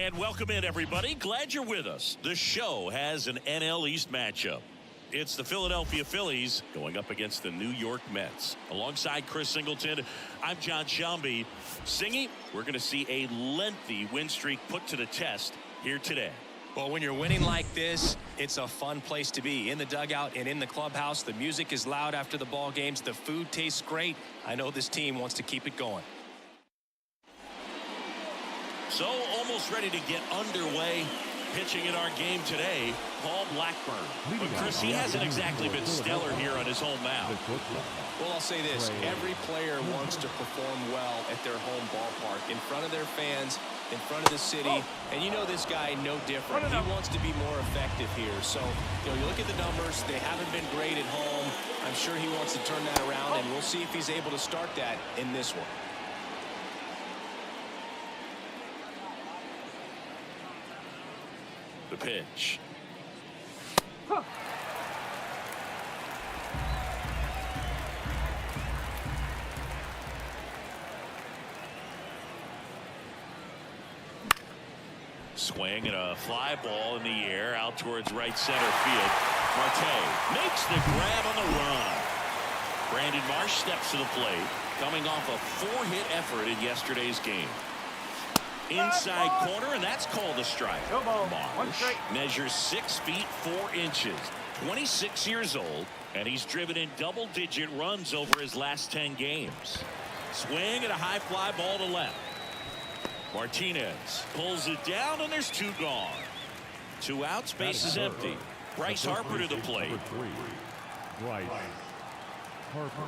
And welcome in, everybody. Glad you're with us. The show has an NL East matchup. It's the Philadelphia Phillies going up against the New York Mets. Alongside Chris Singleton, I'm John Shambi. Singy, we're going to see a lengthy win streak put to the test here today. Well, when you're winning like this, it's a fun place to be. In the dugout and in the clubhouse, the music is loud after the ball games. The food tastes great. I know this team wants to keep it going. So, almost ready to get underway. Pitching in our game today, Paul Blackburn. But Chris, he hasn't exactly been stellar here on his home mound. Well, I'll say this. Every player wants to perform well at their home ballpark, in front of their fans, in front of the city. And you know this guy no different. He wants to be more effective here. So, you look at the numbers. They haven't been great at home. I'm sure he wants to turn that around, and we'll see if he's able to start that in this one. The pitch. Swing and a fly ball in the air out towards right center field. Marte makes the grab on the run. Brandon Marsh steps to the plate, coming off a 4-hit effort in yesterday's game. Inside corner, and that's called a strike. Marsh measures 6 feet 4 inches, 26 years old, and he's driven in double-digit runs over his last 10 games. Swing and a high fly ball to left. Martinez pulls it down, and there's 2 gone. 2 outs, base is empty. Bryce Harper to the plate. Bryce Harper.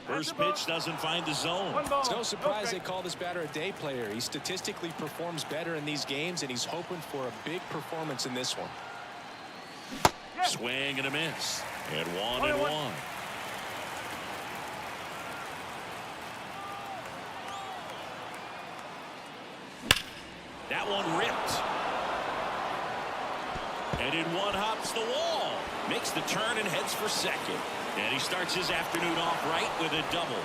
First pitch doesn't find the zone. It's no surprise they call this batter a day player. He statistically performs better in these games, and he's hoping for a big performance in this one. Swing and a miss. And 1-1. That one ripped. And in one hops the wall. Makes the turn and heads for second. And he starts his afternoon off right with a double.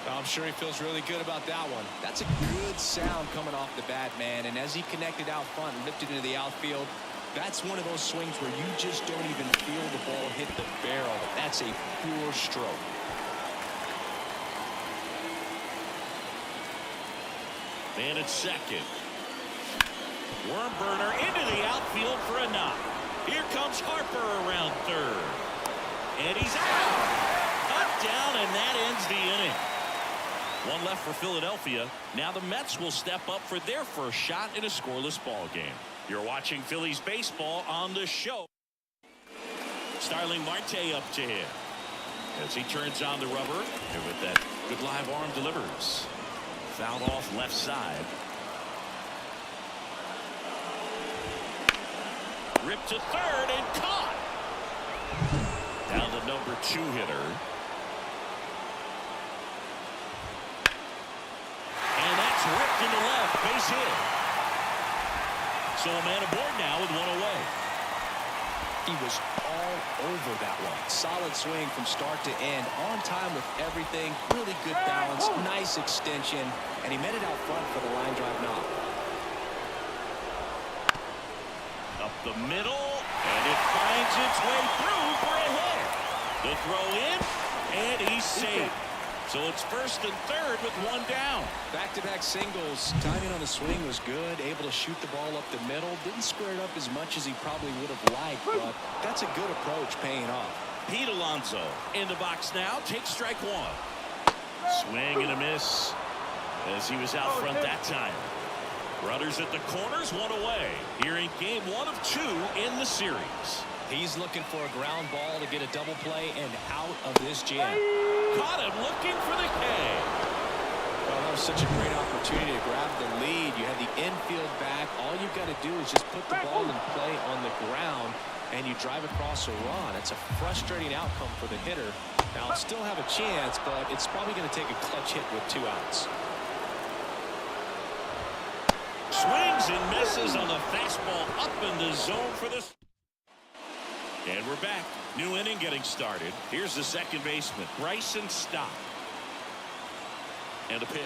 I'm sure he feels really good about that one. That's a good sound coming off the bat, man. And as he connected out front and lifted into the outfield, that's one of those swings where you just don't even feel the ball hit the barrel. That's a pure stroke. And at second. Worm burner into the outfield for a knock. Here comes Harper around third. And he's out. Up, down, and that ends the inning. One left for Philadelphia. Now the Mets will step up for their first shot in a scoreless ball game. You're watching Phillies baseball on the show. Starling Marte up to him as he turns on the rubber. And with that good live arm delivers. Fouled off left side. Ripped to third and caught. Down the number 2 hitter. And that's ripped into left. Base hit. So a man aboard now with 1 away. He was all over that one. Solid swing from start to end. On time with everything. Really good balance. Nice extension. And he met it out front for the line drive knock. Up the middle. And it finds its way through for a hit. The throw in, and he's safe. So it's first and third with 1 down. Back-to-back singles. Timing on the swing was good. Able to shoot the ball up the middle. Didn't square it up as much as he probably would have liked, but that's a good approach paying off. Pete Alonso in the box now. Takes strike 1. Swing and a miss as he was out front that time. Runners at the corners, 1 away. Here in game 1 of 2 in the series. He's looking for a ground ball to get a double play and out of this jam. Caught him looking for the K. Well, that was such a great opportunity to grab the lead. You had the infield back. All you've got to do is just put the ball in play on the ground, and you drive across a run. It's a frustrating outcome for the hitter. Now, he'll still have a chance, but it's probably going to take a clutch hit with 2 outs. Swings and misses on the fastball up in the zone for this. And we're back. New inning getting started. Here's the second baseman, Bryson Stott. And a pitch.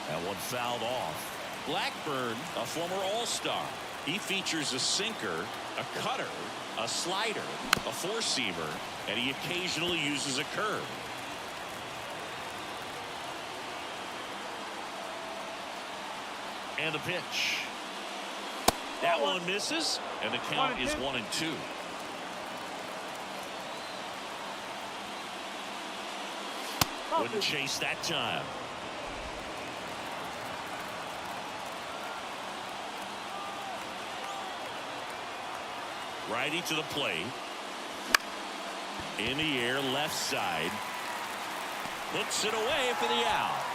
That one fouled off. Blackburn, a former All-Star. He features a sinker, a cutter, a slider, a four-seamer, and he occasionally uses a curve. And the pitch. That one misses, and the count is 1-2. Wouldn't chase that time. Righty to the plate. In the air, left side. Puts it away for the out.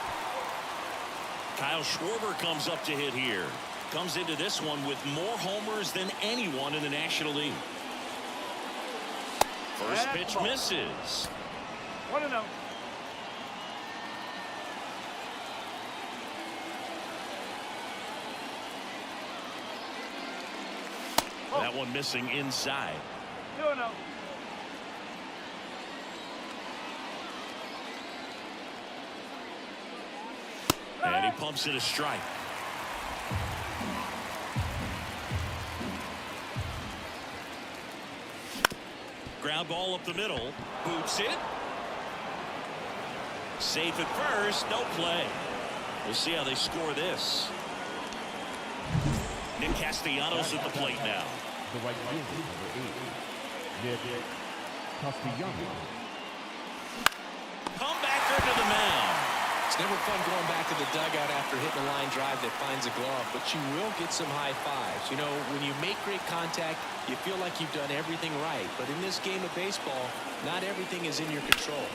Kyle Schwarber comes up to hit here. Comes into this one with more homers than anyone in the National League. First pitch misses. 1-0. That one missing inside. 2-0. And he pumps it a strike. Ground ball up the middle. Boots it. Safe at first. No play. We'll see how they score this. Nick Castellanos at the plate now. The right fielder, number 8, Nick Castellanos. Comebacker to the mound. It's never fun going back to the dugout after hitting a line drive that finds a glove, but you will get some high fives. You know, when you make great contact, you feel like you've done everything right. But in this game of baseball, not everything is in your control.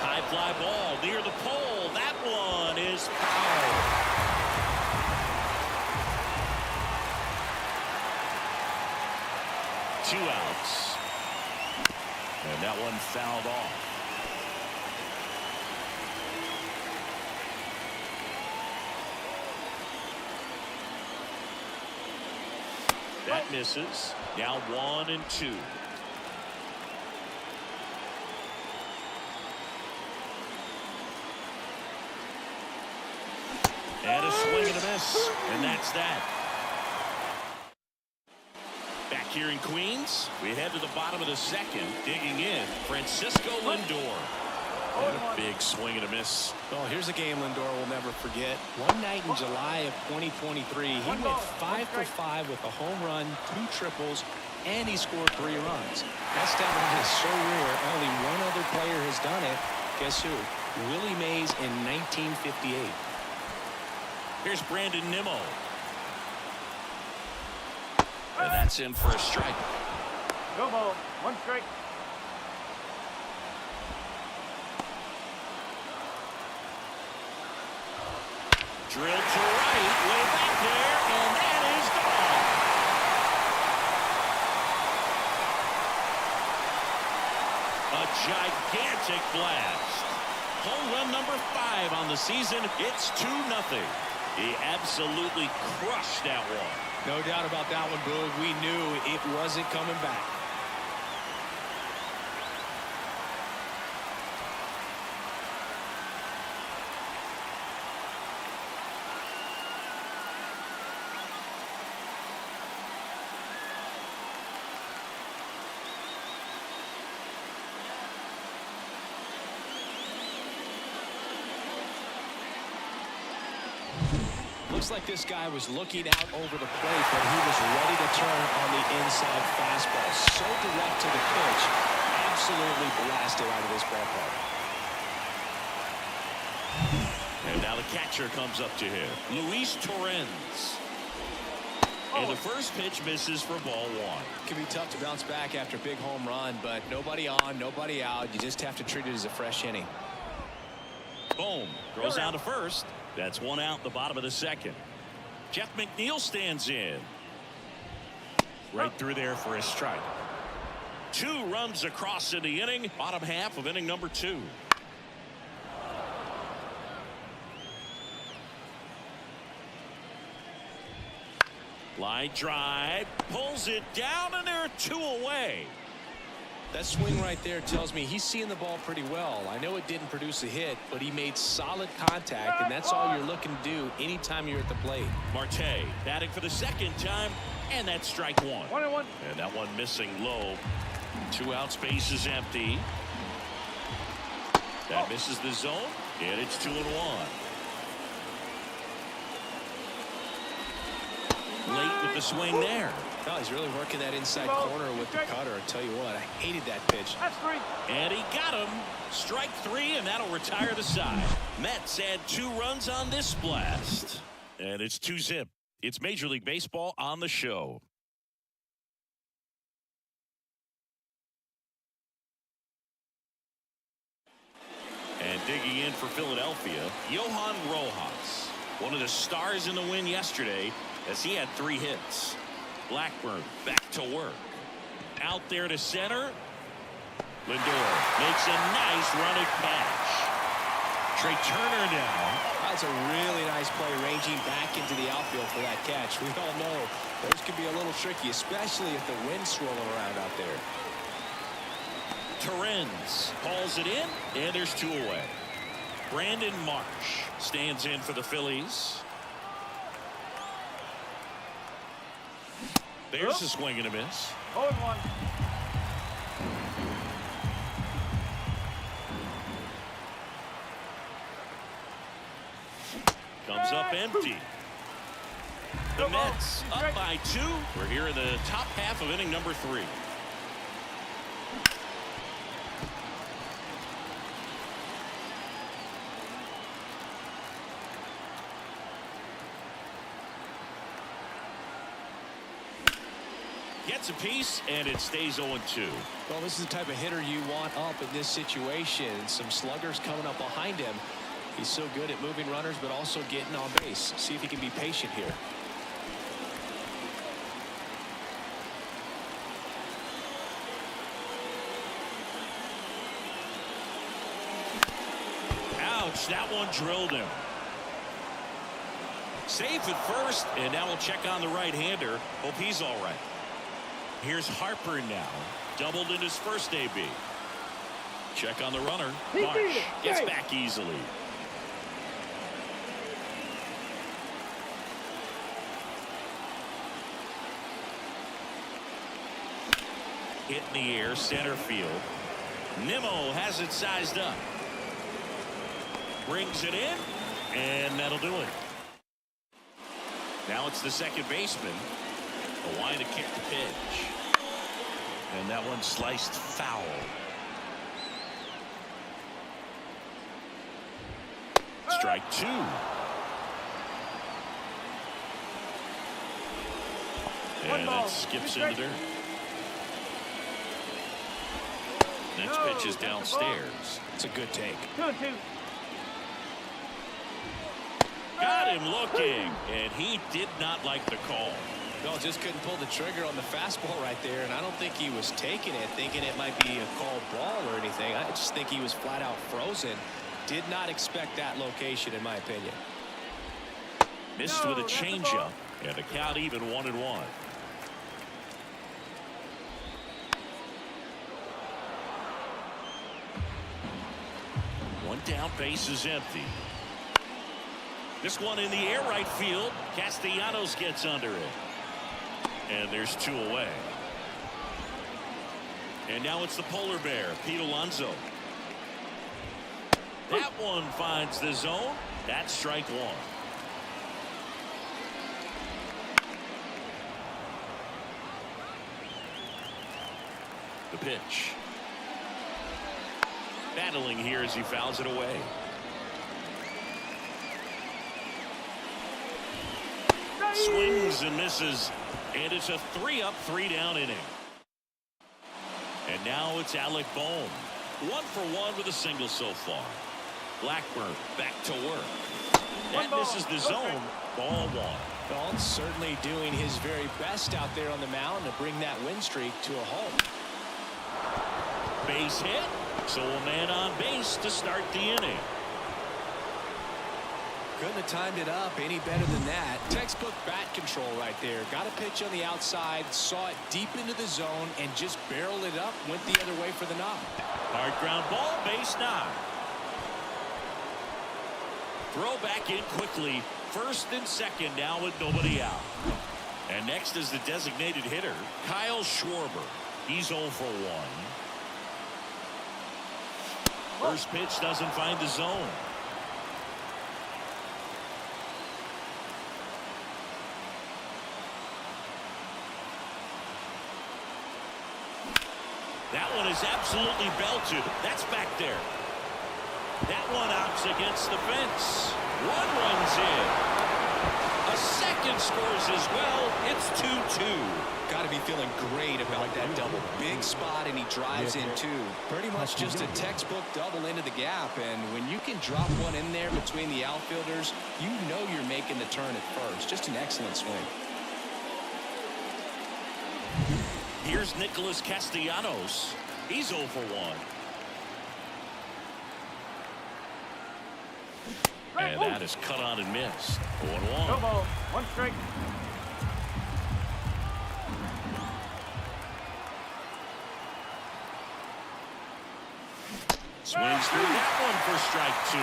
High fly ball near the pole. That one is foul. Two outs. And that one fouled off. That misses. Now 1-2. And a swing and a miss. And that's that. Back here in Queens, we head to the bottom of the second. Digging in, Francisco Lindor. And a big swing and a miss. Well, here's a game Lindor will never forget. One night in July of 2023, he went 5 for 5 with a home run, 2 triples, and he scored 3 runs. That stat line is so rare, only one other player has done it. Guess who? Willie Mays in 1958. Here's Brandon Nimmo. And that's in for a strike. Go ball. 1 strike. Drilled to right, way back there, and that is gone. A gigantic blast. Home run number 5 on the season. It's 2-0. He absolutely crushed that one. No doubt about that one, Boog. We knew it wasn't coming back. Looks like this guy was looking out over the plate, but he was ready to turn on the inside fastball. So direct to the pitch. Absolutely blasted out of this ballpark. And now the catcher comes up to him. Luis Torrens. And the first pitch misses for ball 1. It can be tough to bounce back after a big home run, but nobody on, nobody out. You just have to treat it as a fresh inning. Boom. Throws out to first. That's 1 out in the bottom of the second. Jeff McNeil stands in. Right through there for a strike. 2 runs across in the inning. Bottom half of inning number 2. Line drive. Pulls it down, and there are 2 away. That swing right there tells me he's seeing the ball pretty well. I know it didn't produce a hit, but he made solid contact, and that's all you're looking to do anytime you're at the plate. Marte batting for the second time, and that's strike one. 1-1. And that one missing low. 2 outs, base is empty. That misses the zone, and it's 2-1. Late with the swing there. Well, he's really working that inside corner with the cutter. I'll tell you what, I hated that pitch. That's 3. And he got him. Strike 3, and that'll retire the side. Mets add 2 runs on this blast. And it's 2-zip. It's Major League Baseball on the show. And digging in for Philadelphia, Johan Rojas. One of the stars in the win yesterday as he had 3 hits. Blackburn back to work. Out there to center. Lindor makes a nice running catch. Trey Turner now. That's a really nice play ranging back into the outfield for that catch. We all know those can be a little tricky, especially if the wind's swirling around out there. Torrens calls it in, and there's 2 away. Brandon Marsh stands in for the Phillies. There's a swing and a miss. 0-1. Comes up empty. The Mets up by 2. We're here in the top half of inning number 3. Gets a piece, and it stays 0-2. Well, this is the type of hitter you want up in this situation. Some sluggers coming up behind him. He's so good at moving runners, but also getting on base. See if he can be patient here. Ouch, that one drilled him. Safe at first, and now we'll check on the right-hander. Hope he's all right. Here's Harper now. Doubled in his first AB. Check on the runner. Marsh gets back easily. Hit in the air, center field. Nimmo has it sized up. Brings it in, and that'll do it. Now it's the second baseman. A line to kick the pitch. And that one sliced foul. Strike 2. And it skips in the dirt. Next pitch is downstairs. It's a good take. 2-2. Got him looking, and he did not like the call. No, just couldn't pull the trigger on the fastball right there, and I don't think he was taking it, thinking it might be a called ball or anything. I just think he was flat out frozen. Did not expect that location, in my opinion. Missed with a changeup, and the count even 1-1. One down, base is empty. This one in the air right field. Castellanos gets under it. And there's 2 away. And now it's the polar bear, Pete Alonso. That one finds the zone. That's strike 1. The pitch. Battling here as he fouls it away. Swings and misses, and it's a 3-up, 3-down inning. And now it's Alec Bohm. 1 for 1 with a single so far. Blackburn back to work. That misses the zone. Ball 1. Well, certainly doing his very best out there on the mound to bring that win streak to a halt. Base hit, so a man on base to start the inning. Couldn't have timed it up any better than that. Textbook bat control right there. Got a pitch on the outside, saw it deep into the zone, and just barreled it up, went the other way for the knock. Hard ground ball, base knock. Throw back in quickly. First and second now with nobody out. And next is the designated hitter, Kyle Schwarber. He's 0 for 1. First pitch doesn't find the zone. That one is absolutely belted. That's back there. That one opts against the fence. One runs in. A second scores as well. It's 2-2. Got to be feeling great about that double. Big spot, and he drives in two. Pretty much just a textbook double into the gap. And when you can drop one in there between the outfielders, you know you're making the turn at first. Just an excellent swing. Here's Nicholas Castellanos. He's 0 for 1. And that is cut on and missed. 0-1. No ball. One strike. Swings through that one for strike 2.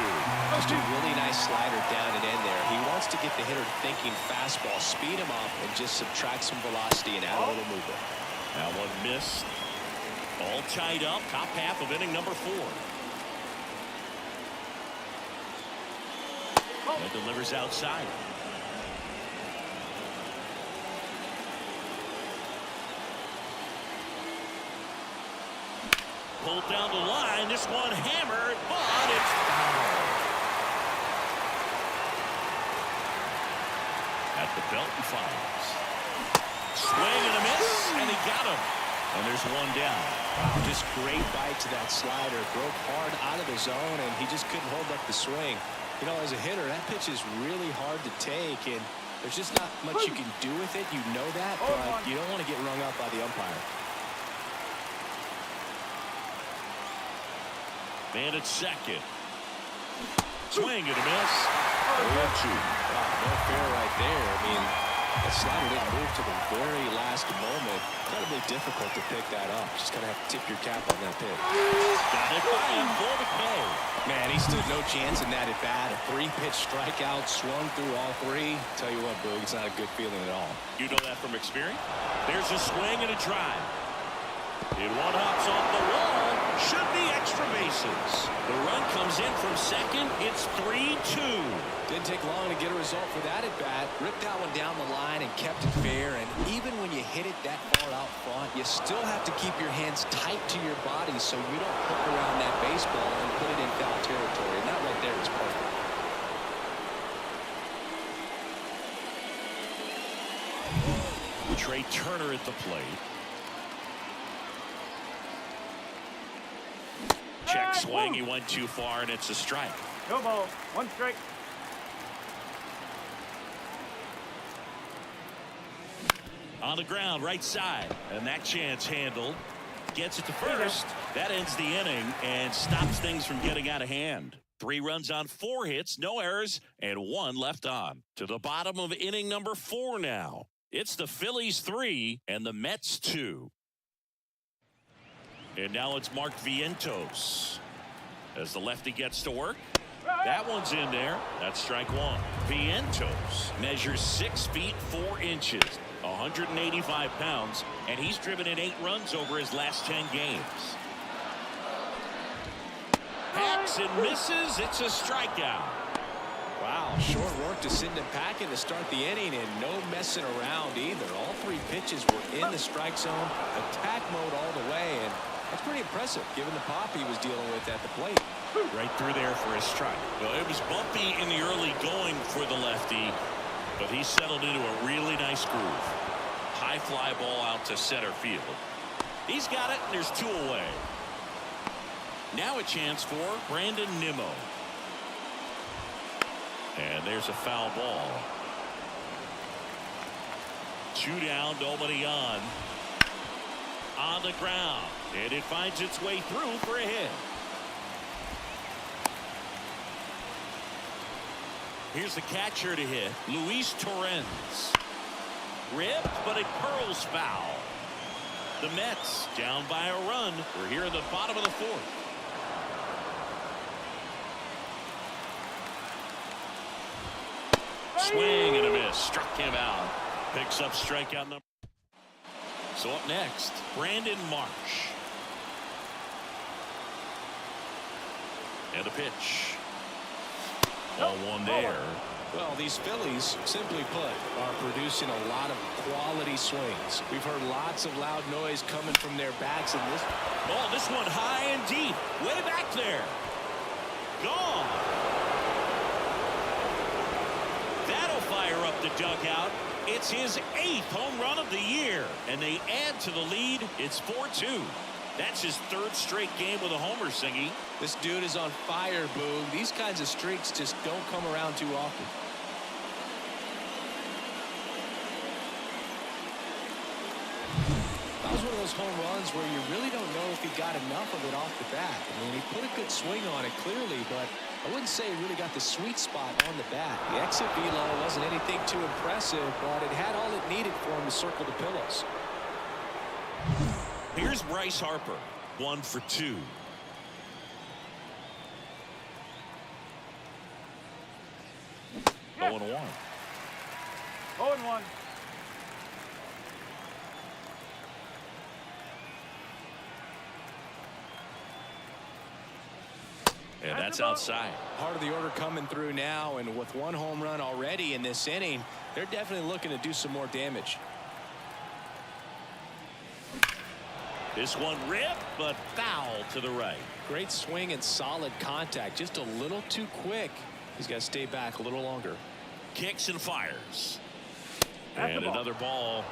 Just a really nice slider down and in there. He wants to get the hitter thinking fastball, speed him up, and just subtract some velocity and add a little movement. That one missed. All tied up. Top half of inning number 4. That delivers outside. Pulled down the line. This one hammered, but it's foul. At the belt and fires. Swing and a miss, and he got him. And there's one down. Wow, just great bite to that slider. Broke hard out of the zone, and he just couldn't hold up the swing. You know, as a hitter, that pitch is really hard to take, and there's just not much you can do with it. You know that, but you don't want to get rung up by the umpire. Man at second. Swing and a miss. 0-2. Wow, no fair right there. I mean, that slider didn't move to the very last moment. Incredibly difficult to pick that up. Just kind of have to tip your cap on that pitch. Got it by him for the K. Man, he stood no chance in that at bat. A 3-pitch strikeout, swung through all 3. Tell you what, Boog, it's not a good feeling at all. You know that from experience. There's a swing and a drive. And one hops off the wall. Should be extra bases. The run comes in from second. It's 3-2. Didn't take long to get a result for that at bat. Ripped that one down the line and kept it fair. And even when you hit it that far out front, you still have to keep your hands tight to your body so you don't hook around that baseball and put it in foul territory. And that right there is perfect. Trey Turner at the plate. Check swing. He went too far, and it's a strike. No ball. One strike. On the ground, right side. And that chance handled. Gets it to first. That ends the inning and stops things from getting out of hand. 3 runs on 4 hits, no errors, and 1 left on. To the bottom of inning number 4 now. It's the Phillies 3 and the Mets 2. And now it's Mark Vientos. As the lefty gets to work. That one's in there. That's strike 1. Vientos measures 6 feet 4 inches. 185 pounds, and he's driven in 8 runs over his last 10 games. Hacks and misses. It's a strikeout. Wow, short work to send him packing to start the inning, and no messing around either. All 3 pitches were in the strike zone, attack mode all the way, and that's pretty impressive given the pop he was dealing with at the plate. Right through there for a strike. Well, it was bumpy in the early going for the lefty, but he settled into a really nice groove. High fly ball out to center field. He's got it, and there's 2 away. Now a chance for Brandon Nimmo. And there's a foul ball. 2 down, nobody on. On the ground. And it finds its way through for a hit. Here's the catcher to hit, Luis Torrens. Ripped, but it curls foul. The Mets down by a run. We're here in the bottom of the fourth. Swing and a miss. Struck him out. Picks up strikeout number. So up next, Brandon Marsh. And a pitch. Ball one there. Well, these Phillies, simply put, are producing a lot of quality swings. We've heard lots of loud noise coming from their bats in this. Oh, this one high and deep. Way back there. Gone. That'll fire up the dugout. It's his 8th home run of the year. And they add to the lead. It's 4-2. That's his 3rd straight game with a homer, Singy. This dude is on fire, Boog. These kinds of streaks just don't come around too often. That was one of those home runs where you really don't know if he got enough of it off the bat. I mean, he put a good swing on it clearly, but I wouldn't say he really got the sweet spot on the bat. The exit velo wasn't anything too impressive, but it had all it needed for him to circle the pillows. Here's Bryce Harper, 1 for 2. Yes. 0-1. 0-1. And that's outside. Part of the order coming through now, and with 1 home run already in this inning, they're definitely looking to do some more damage. This one ripped, but foul to the right. Great swing and solid contact. Just a little too quick. He's got to stay back a little longer. Kicks and fires. That's And the ball. another ball.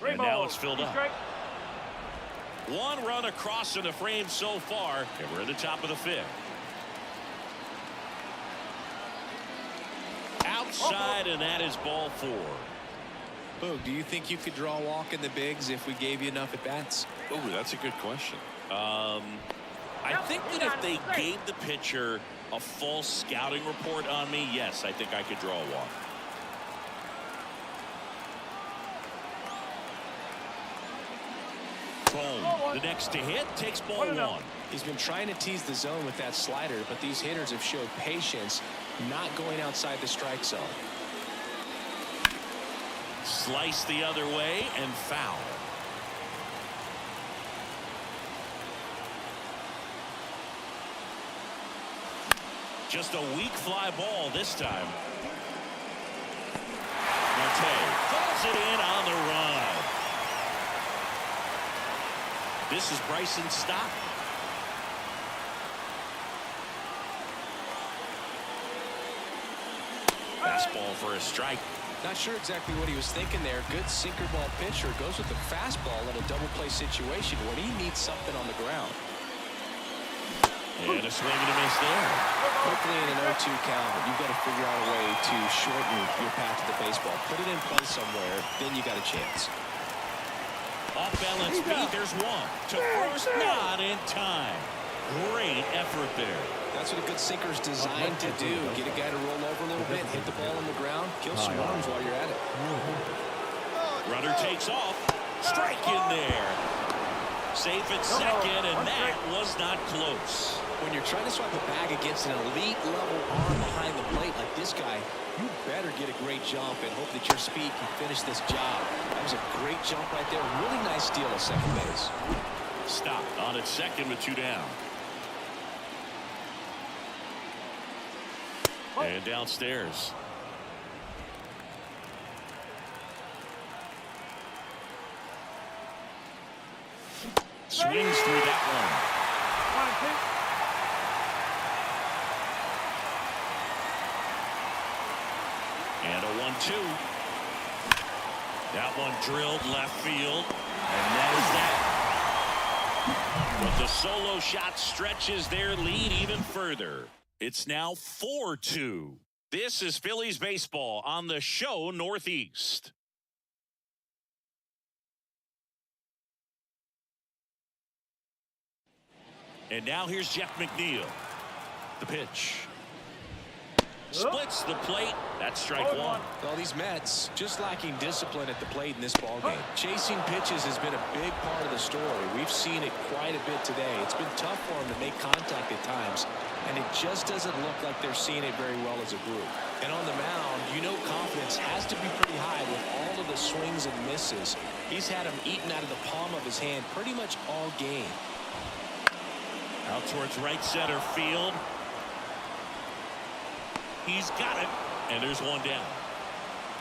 Three And now balls. it's filled 2 up. strike. 1 run across in the frame so far. And we're at the top of the 5th. Outside, and that is ball 4. Boog, do you think you could draw a walk in the bigs if we gave you enough at bats? Oh, that's a good question. I think that if they gave the pitcher a full scouting report on me, yes, I think I could draw a walk. Boom. The next to hit takes ball 1. He's been trying to tease the zone with that slider, but these hitters have showed patience, not going outside the strike zone. Slice the other way and foul. Just a weak fly ball this time. Marte falls it in on the run. This is Bryson's stop. Fastball for a strike. Not sure exactly what he was thinking there. Good sinker ball pitcher goes with the fastball in a double play situation when he needs something on the ground. And a swing and a miss there. Quickly in an 0-2 count, you've got to figure out a way to shorten your path to the baseball. Put it in play somewhere, then you got a chance. Off balance beat, there's 1. To first, not in time. Great effort there. That's what a good sinker is designed to do. Get a guy to roll over a little bit, hit the ball on the ground, kill some runs while you're at it. Runner takes off. Strike in there. Safe at second, and that was not close. When you're trying to swipe a bag against an elite level arm behind the plate like this guy, you better get a great jump and hope that your speed can finish this job. That was a great jump right there. Really nice steal at second base. Stop on at second with 2 down. And downstairs. Swings through that one. And a 1-2. That one drilled left field. And that is that. But the solo shot stretches their lead even further. It's now 4-2. This is Phillies baseball on the show Northeast. And now here's Jeff McNeil. The pitch. Splits the plate. That's strike one. Well, these Mets just lacking discipline at the plate in this ballgame. Chasing pitches has been a big part of the story. We've seen it quite a bit today. It's been tough for them to make contact at times, and it just doesn't look like they're seeing it very well as a group. And on the mound, you know confidence has to be pretty high with all of the swings and misses. He's had them eaten out of the palm of his hand pretty much all game. Out towards right center field. He's got it, and there's one down.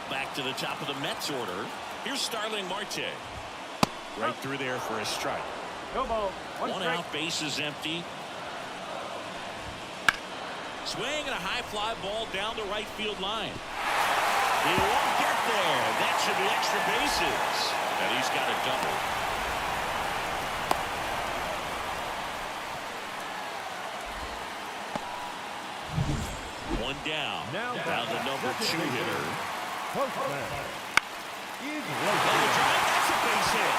Back to the top of the Mets order. Here's Starling Marte. Right through there for a strike. No ball. One out, base is empty. Swing and a high fly ball down the right field line. He won't get there. That should be extra bases. And he's got a double. One down. Now the number 2 hitter. Postman. Double drive. That's a base hit.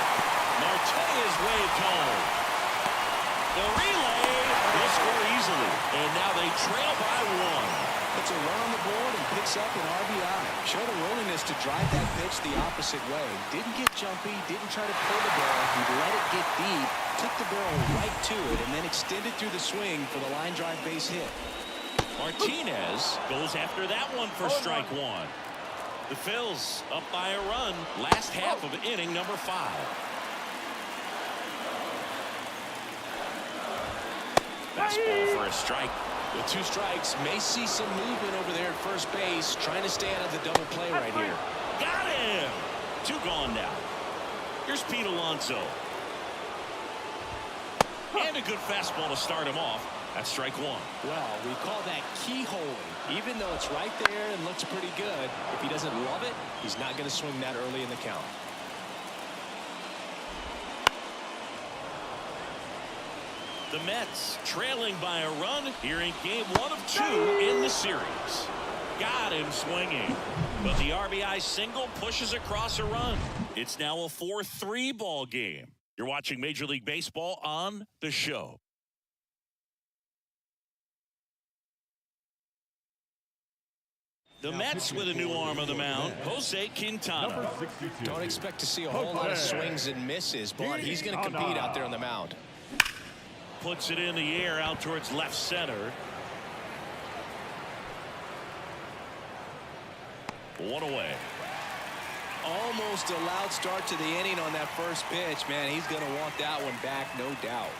Marte is waved home. The relay will score easily. And now they trail by 1. Puts a run on the board and picks up an RBI. Showed a willingness to drive that pitch the opposite way. Didn't get jumpy, didn't try to pull the ball. He let it get deep, took the barrel right to it, and then extended through the swing for the line drive base hit. Martinez goes after that one for strike 1. The Phillies up by a run. Last half of inning number 5. Fastball for a strike. With 2 strikes, may see some movement over there at first base, trying to stay out of the double play right here. Got him! 2 gone now. Here's Pete Alonso. And a good fastball to start him off. That's strike 1. Well, we call that keyholing. Even though it's right there and looks pretty good, if he doesn't love it, he's not going to swing that early in the count. The Mets trailing by a run here in game 1 of 2 in the series. Got him swinging. But the RBI single pushes across a run. It's now a 4-3 ball game. You're watching Major League Baseball on The Show. The Mets with a new arm on the mound, Jose Quintana. Don't expect to see a whole lot of swings and misses, but he's going to compete out there on the mound. Puts it in the air out towards left center. 1 away. Almost a loud start to the inning on that first pitch. Man, he's going to want that one back, no doubt.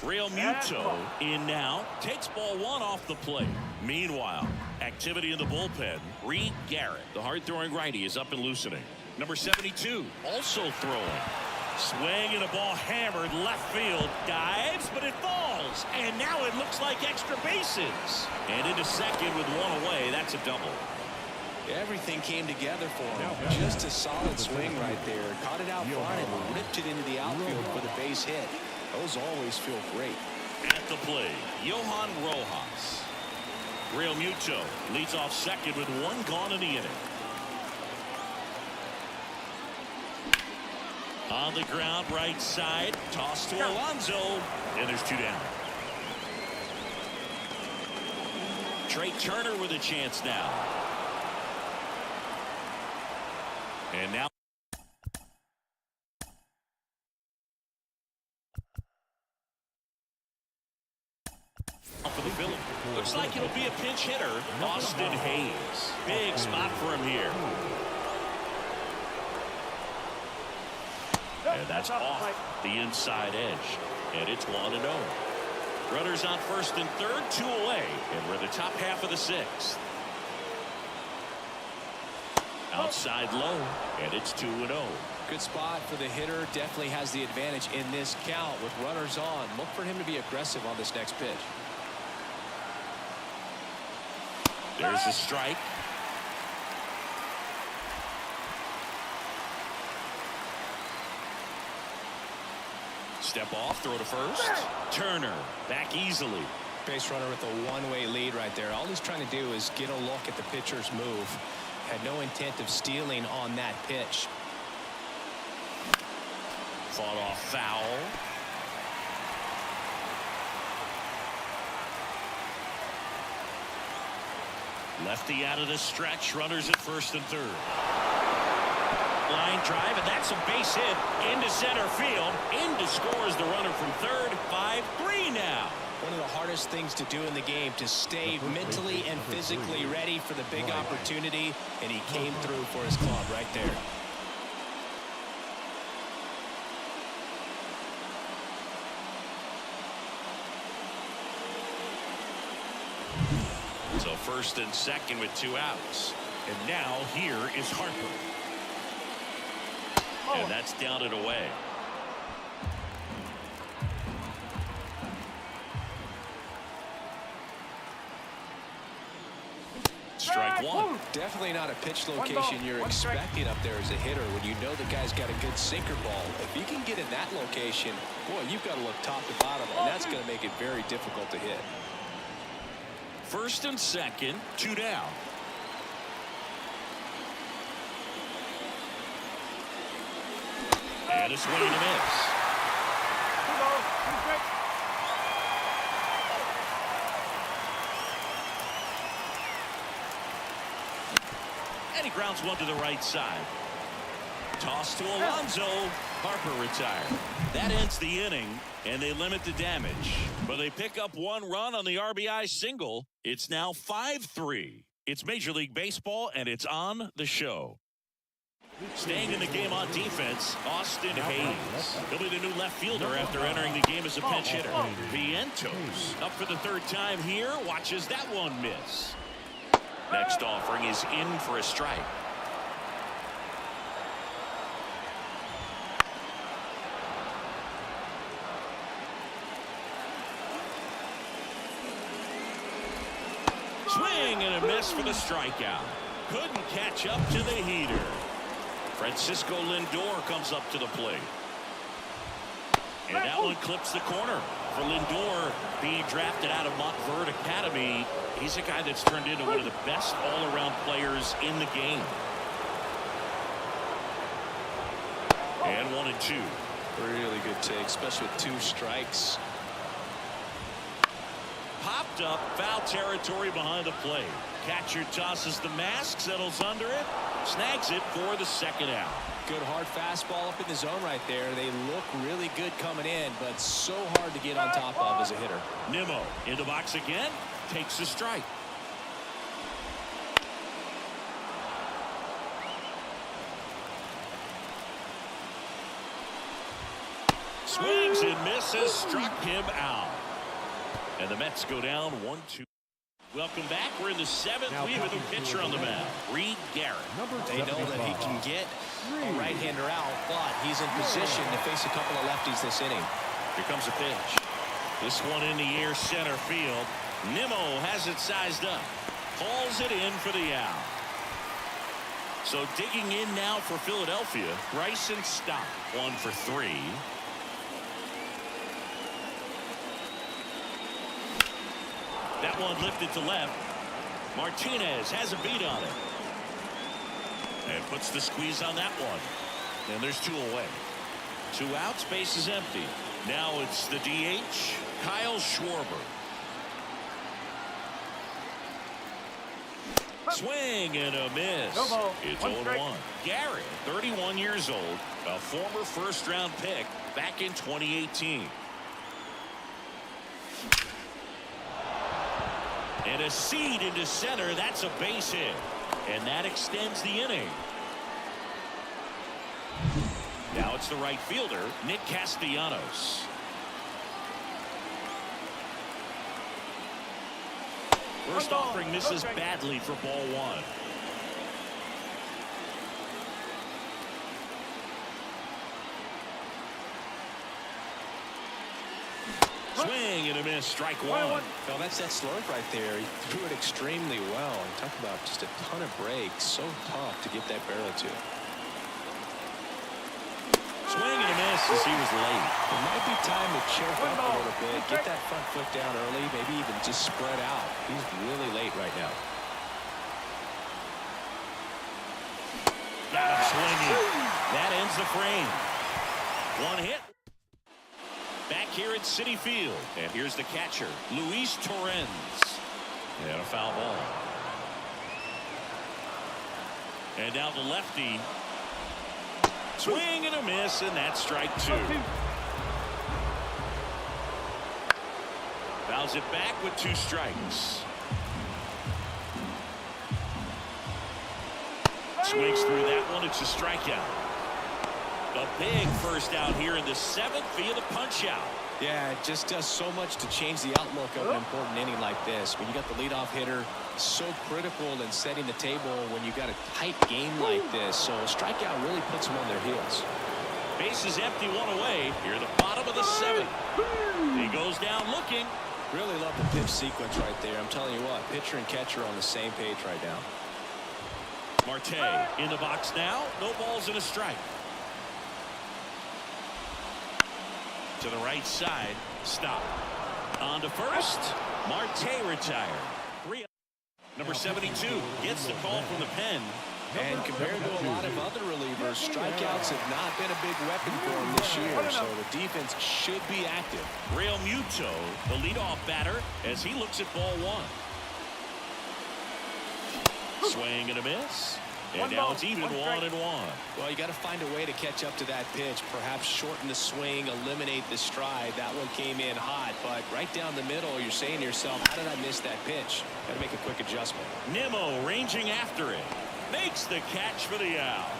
Real Muto in now. Takes ball 1 off the plate. Meanwhile, activity in the bullpen. Reed Garrett, the hard-throwing righty, is up and loosening. Number 72, also throwing. Swing and a ball hammered left field. Dives, but it falls. And now it looks like extra bases. And into second with 1 away. That's a double. Everything came together for him. Just a solid swing right there. Caught it out front and ripped it into the outfield for the base hit. Those always feel great. At the plate, Johan Rojas. Real Muto leads off second with 1 gone in the inning. On the ground, right side. Toss to Alonso. And there's 2 down. Trey Turner with a chance now. And now for the Phillies. Looks like it'll be a pinch hitter. Austin Hayes. Big spot for him here. And that's off the inside edge. And it's 1-0. Runners on first and third, 2 away. And we're in the top half of the 6th. Outside low, and it's 2-0. Good spot for the hitter. Definitely has the advantage in this count with runners on. Look for him to be aggressive on this next pitch. There's a strike. Step off, throw to first. Turner back easily. Base runner with a one-way lead right there. All he's trying to do is get a look at the pitcher's move. Had no intent of stealing on that pitch. Fought off foul. Lefty out of the stretch. Runners at first and third. Line drive, and that's a base hit into center field. In to score is the runner from third. 5-3 now. One of the hardest things to do in the game, to stay mentally and physically ready for the big opportunity, and he came through for his club right there. So first and second with 2 outs. And now here is Harper. And that's down and away. Strike one. Definitely not a pitch location you're expecting up there as a hitter when you know the guy's got a good sinker ball. If you can get in that location, boy, you've got to look top to bottom, and that's going to make it very difficult to hit. First and second, 2 down. And a swing and a miss. And he grounds one to the right side. Toss to Alonso. Harper retired. That ends the inning, and they limit the damage. But they pick up 1 run on the RBI single. It's now 5-3. It's Major League Baseball, and it's on the show. Staying in the game on defense, Austin Hayes. He'll be the new left fielder after entering the game as a pinch hitter. Vientos up for the 3rd time here. Watches that one miss. Next offering is in for a strike. Swing and a miss for the strikeout. Couldn't catch up to the heater. Francisco Lindor comes up to the plate. And that one clips the corner. For Lindor, being drafted out of Montverde Academy, he's a guy that's turned into one of the best all-around players in the game. And 1-2. Really good take, especially with 2 strikes. Popped up, foul territory behind the plate. Catcher tosses the mask, settles under it, snags it for the 2nd out. Good hard fastball up in the zone right there. They look really good coming in, but so hard to get on top of as a hitter. Nimmo in the box again, takes a strike. Swings and misses, struck him out. And the Mets go down 1-2. Welcome back. We're in the 7th. We have a new pitcher on the mound, Reed Garrett. They know that he can get a right-hander out, but he's in position to face a couple of lefties this inning. Here comes a pitch. This one in the air, center field. Nimmo has it sized up. Hauls it in for the out. So digging in now for Philadelphia, Bryson Stott, 1 for 3. That one lifted to left. Martinez has a beat on it. And puts the squeeze on that one. And there's 2 away. 2 outs, base is empty. Now it's the DH, Kyle Schwarber. Swing and a miss. It's 0-1. Garrett, 31 years old, a former first-round pick back in 2018. And a seed into center. That's a base hit. And that extends the inning. Now it's the right fielder, Nick Castellanos. First offering misses badly for ball 1. Swing and a miss, strike 1. Well, that's that slurve right there. He threw it extremely well. And talk about just a ton of breaks. So tough to get that barrel to. Swing and a miss as he was late. It might be time to choke up a little bit. Get that front foot down early. Maybe even just spread out. He's really late right now. Got him swinging. That ends the frame. 1 hit. Back here at Citi Field. And here's the catcher, Luis Torrens. And a foul ball. And now the lefty. Swing and a miss, and that's strike 2. Fouls it back with 2 strikes. Swings through that one. It's a strikeout. A big first out here in the 7th via the punch out. Yeah, it just does so much to change the outlook of an important inning like this. When you got the leadoff hitter, so critical in setting the table when you got a tight game like this. So a strikeout really puts them on their heels. Base is empty, 1 away. Here the bottom of the 7th. He goes down looking. Really love the pitch sequence right there. I'm telling you what, pitcher and catcher on the same page right now. Marte in the box now. No balls and a strike. To the right side. Stop. On to first. Marte retired. 3. Number 72 gets the call from the pen. And compared to a lot of other relievers, strikeouts have not been a big weapon for him this year. So the defense should be active. Real Muto, the leadoff batter, as he looks at ball 1. Swing and a miss. And now it's even 1-1. Well, you got to find a way to catch up to that pitch. Perhaps shorten the swing, eliminate the stride. That one came in hot, but right down the middle, you're saying to yourself, how did I miss that pitch? Got to make a quick adjustment. Nimmo ranging after it. Makes the catch for the out.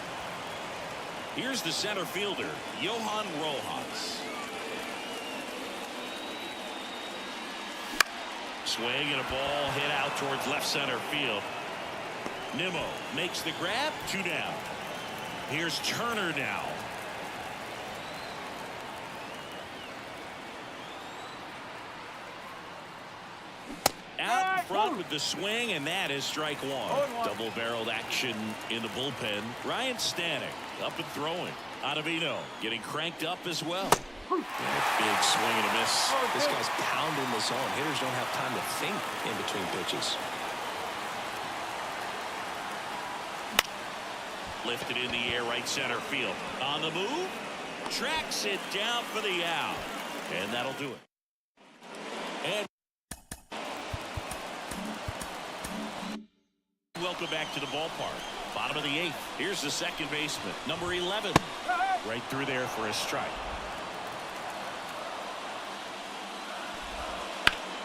Here's the center fielder, Johan Rojas. Swing and a ball hit out towards left center field. Nimmo makes the grab. 2 down. Here's Turner now. Out in front with the swing, and that is strike 1. Double-barreled action in the bullpen. Ryan Stanek up and throwing. Ottavino getting cranked up as well. Big swing and a miss. This guy's pounding the zone. Hitters don't have time to think in between pitches. Lifted in the air, right center field. On the move. Tracks it down for the out. And that'll do it. And welcome back to the ballpark. Bottom of the 8th. Here's the second baseman, number 11. Right through there for a strike.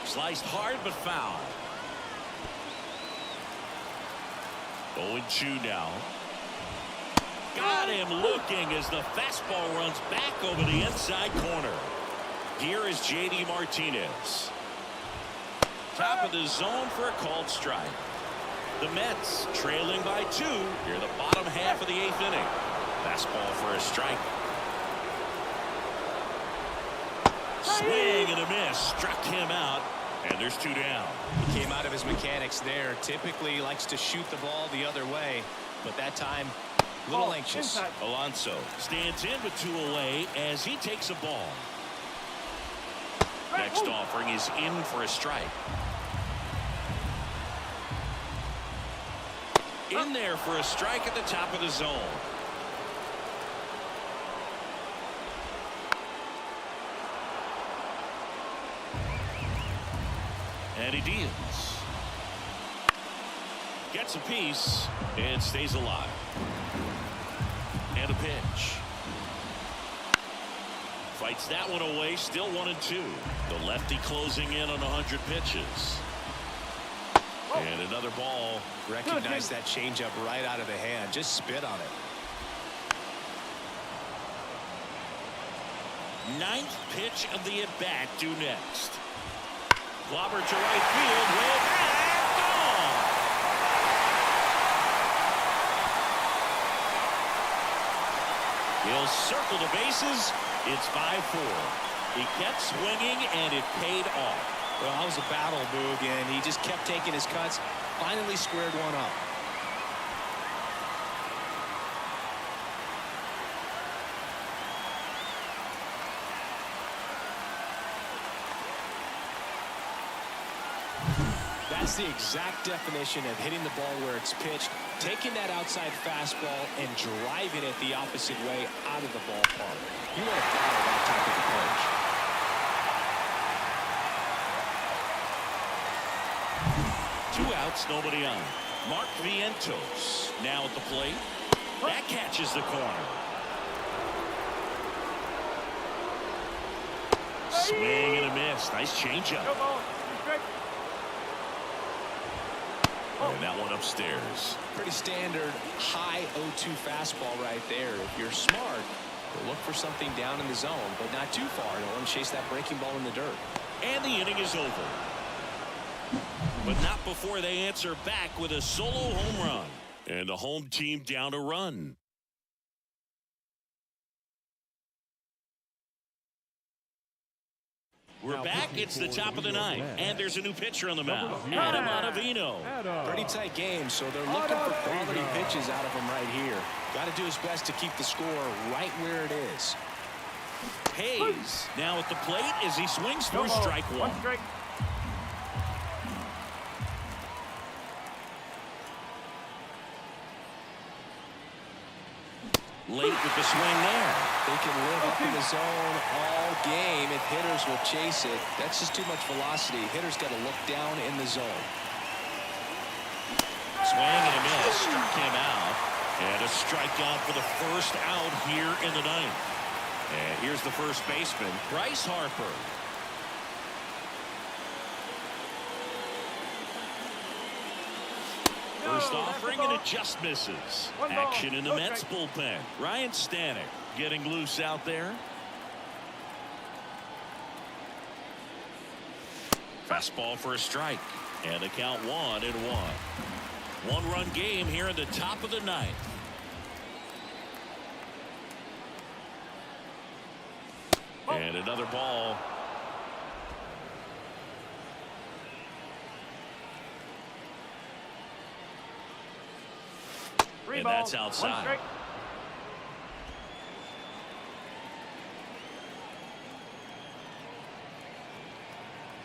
Sliced hard but foul. 0-2 now. Got him looking as the fastball runs back over the inside corner. Here is J.D. Martinez. Top of the zone for a called strike. The Mets trailing by 2 here the bottom half of the 8th inning. Fastball for a strike. Swing and a miss. Struck him out. And there's 2 down. He came out of his mechanics there. Typically he likes to shoot the ball the other way, but that time a little anxious. Alonso stands in with 2 away as he takes a ball. Next offering is in for a strike. In there for a strike at the top of the zone. And he deals. Gets a piece and stays alive. And a pitch. Fights that one away. Still 1-2. The lefty closing in on 100 pitches. And another ball. Recognize that changeup right out of the hand. Just spit on it. 9th pitch of the at-bat due next. Clobber to right field. Way back. Gone. He'll circle the bases. It's 5-4. He kept swinging, and it paid off. Well, that was a battle, Boog, and he just kept taking his cuts. Finally squared one up. That's the exact definition of hitting the ball where it's pitched, taking that outside fastball and driving it the opposite way out of the ballpark. You want to follow that type of approach. Two outs, nobody on. Mark Vientos now at the plate. That catches the corner. Swing and a miss. Nice changeup. No ball. 2 strikes. And that one upstairs. Pretty standard high 0-2 fastball right there. If you're smart, you'll look for something down in the zone, but not too far. You don't want to chase that breaking ball in the dirt. And the inning is over. But not before they answer back with a solo home run. And the home team down a run. We're back. It's the top of the ninth. And there's a new pitcher on the mound. Adam Ottavino. Pretty tight game, so they're looking for quality pitches out of him right here. Got to do his best to keep the score right where it is. Hayes now at the plate as he swings for No ball. strike 1. 1 strike. Late with the swing there. They can live up in the zone all game if hitters will chase it. That's just too much velocity. Hitters got to look down in the zone. Swing and a miss. Struck him out. And a strikeout for the first out here in the ninth. And here's the first baseman, Bryce Harper. First offering and it just misses. Action in the Mets bullpen. Ryan Stanek getting loose out there. Fastball for a strike. And the count 1-1. 1-run game here in the top of the ninth. And another ball. And that's outside. 1 strike.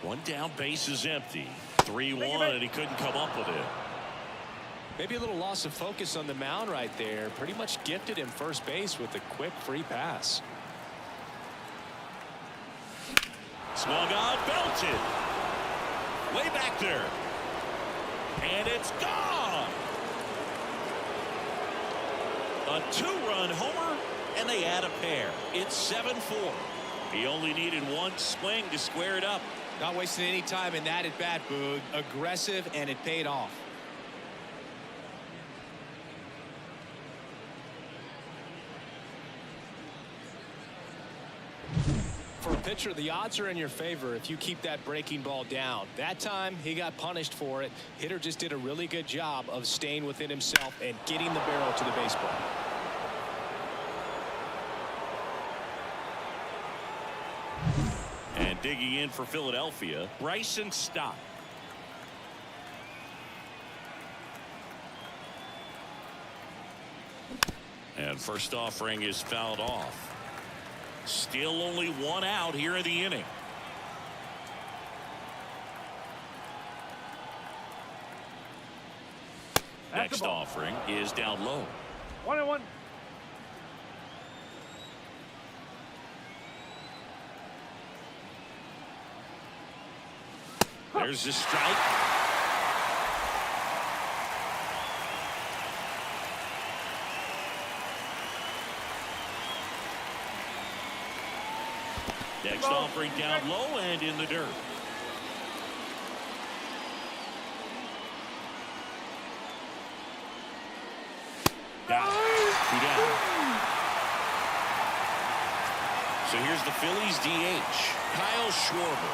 One down, base is empty. 3-1, and he couldn't come up with it. Maybe a little loss of focus on the mound right there. Pretty much gifted him first base with a quick free pass. Swung on, belted. Way back there. And it's gone. A 2-run homer, and they add a pair. It's 7-4. He only needed 1 swing to square it up. Not wasting any time in that at bat, Boog. Aggressive, and it paid off. For a pitcher, the odds are in your favor if you keep that breaking ball down. That time, he got punished for it. Hitter just did a really good job of staying within himself and getting the barrel to the baseball. And digging in for Philadelphia, Bryson Stott. And first offering is fouled off. Still only 1 out here in the inning. Next offering is down low. 1-1. There's the strike. Next offering down low and in the dirt. Got it. 2 down. So here's the Phillies DH, Kyle Schwarber.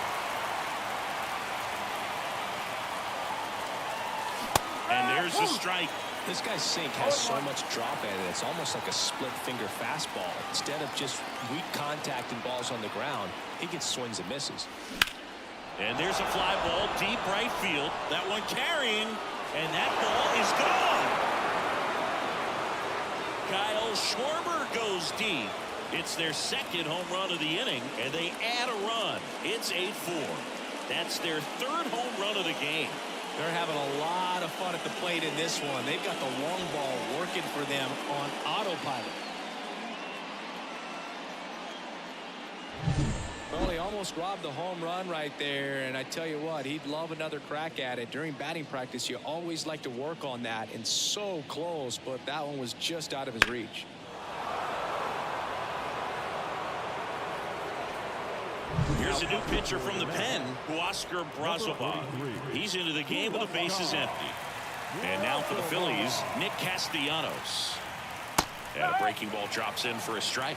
And there's the strike. This guy's sink has so much drop in it. It's almost like a split finger fastball. Instead of just weak contact and balls on the ground, he gets swings and misses. And there's a fly ball deep right field. That one carrying, and that ball is gone. Kyle Schwarber goes deep. It's their 2nd home run of the inning, and they add a run. It's 8-4. That's their 3rd home run of the game. They're having a lot of fun at the plate in this one. They've got the long ball working for them on autopilot. Well, he almost almost robbed the home run right there, and I tell you what, he'd love another crack at it. During batting practice, you always like to work on that, and so close, but that one was just out of his reach. Here's a new pitcher from the pen, Oscar Brazoban. He's into the game with the bases empty. And now for the Phillies, Nick Castellanos. And a breaking ball drops in for a strike.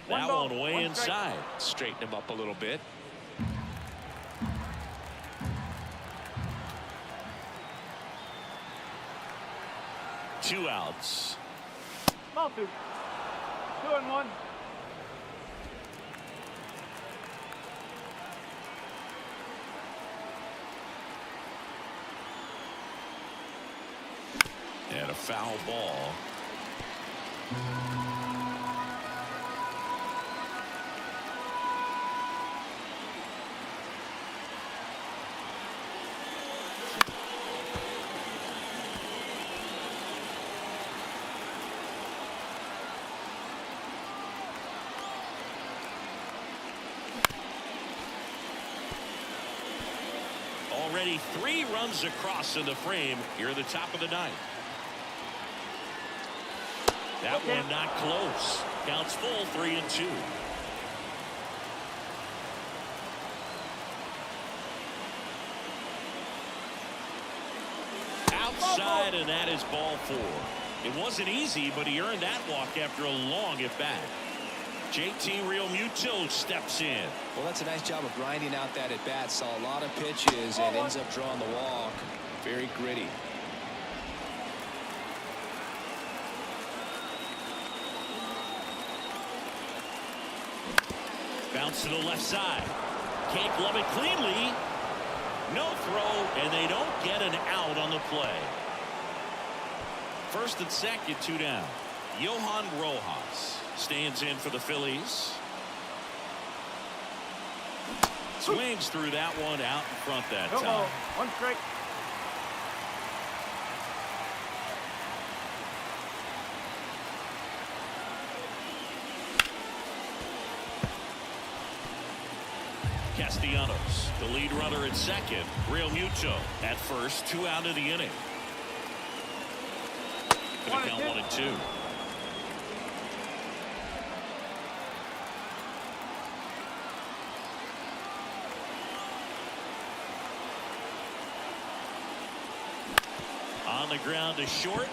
That one way inside. Straighten him up a little bit. Two outs. Ball 2. 2-1. And a foul ball. Already 3 runs across in the frame here at the top of the 9th. That one not close. Counts full, 3-2. Outside, and that is ball 4. It wasn't easy, but he earned that walk after a long at bat. JT Realmuto steps in. Well, that's a nice job of grinding out that at bat. Saw a lot of pitches and ends up drawing the walk. Very gritty. Bounce to the left side. Can't glove it cleanly. No throw, and they don't get an out on the play. First and second, 2 down. Johan Rojas stands in for the Phillies. Swings through that one out in front that time. 1 strike. Castellanos, the lead runner at second. Realmuto at first. 2 out of the inning. Gonna count 1 and 2. On the ground to short.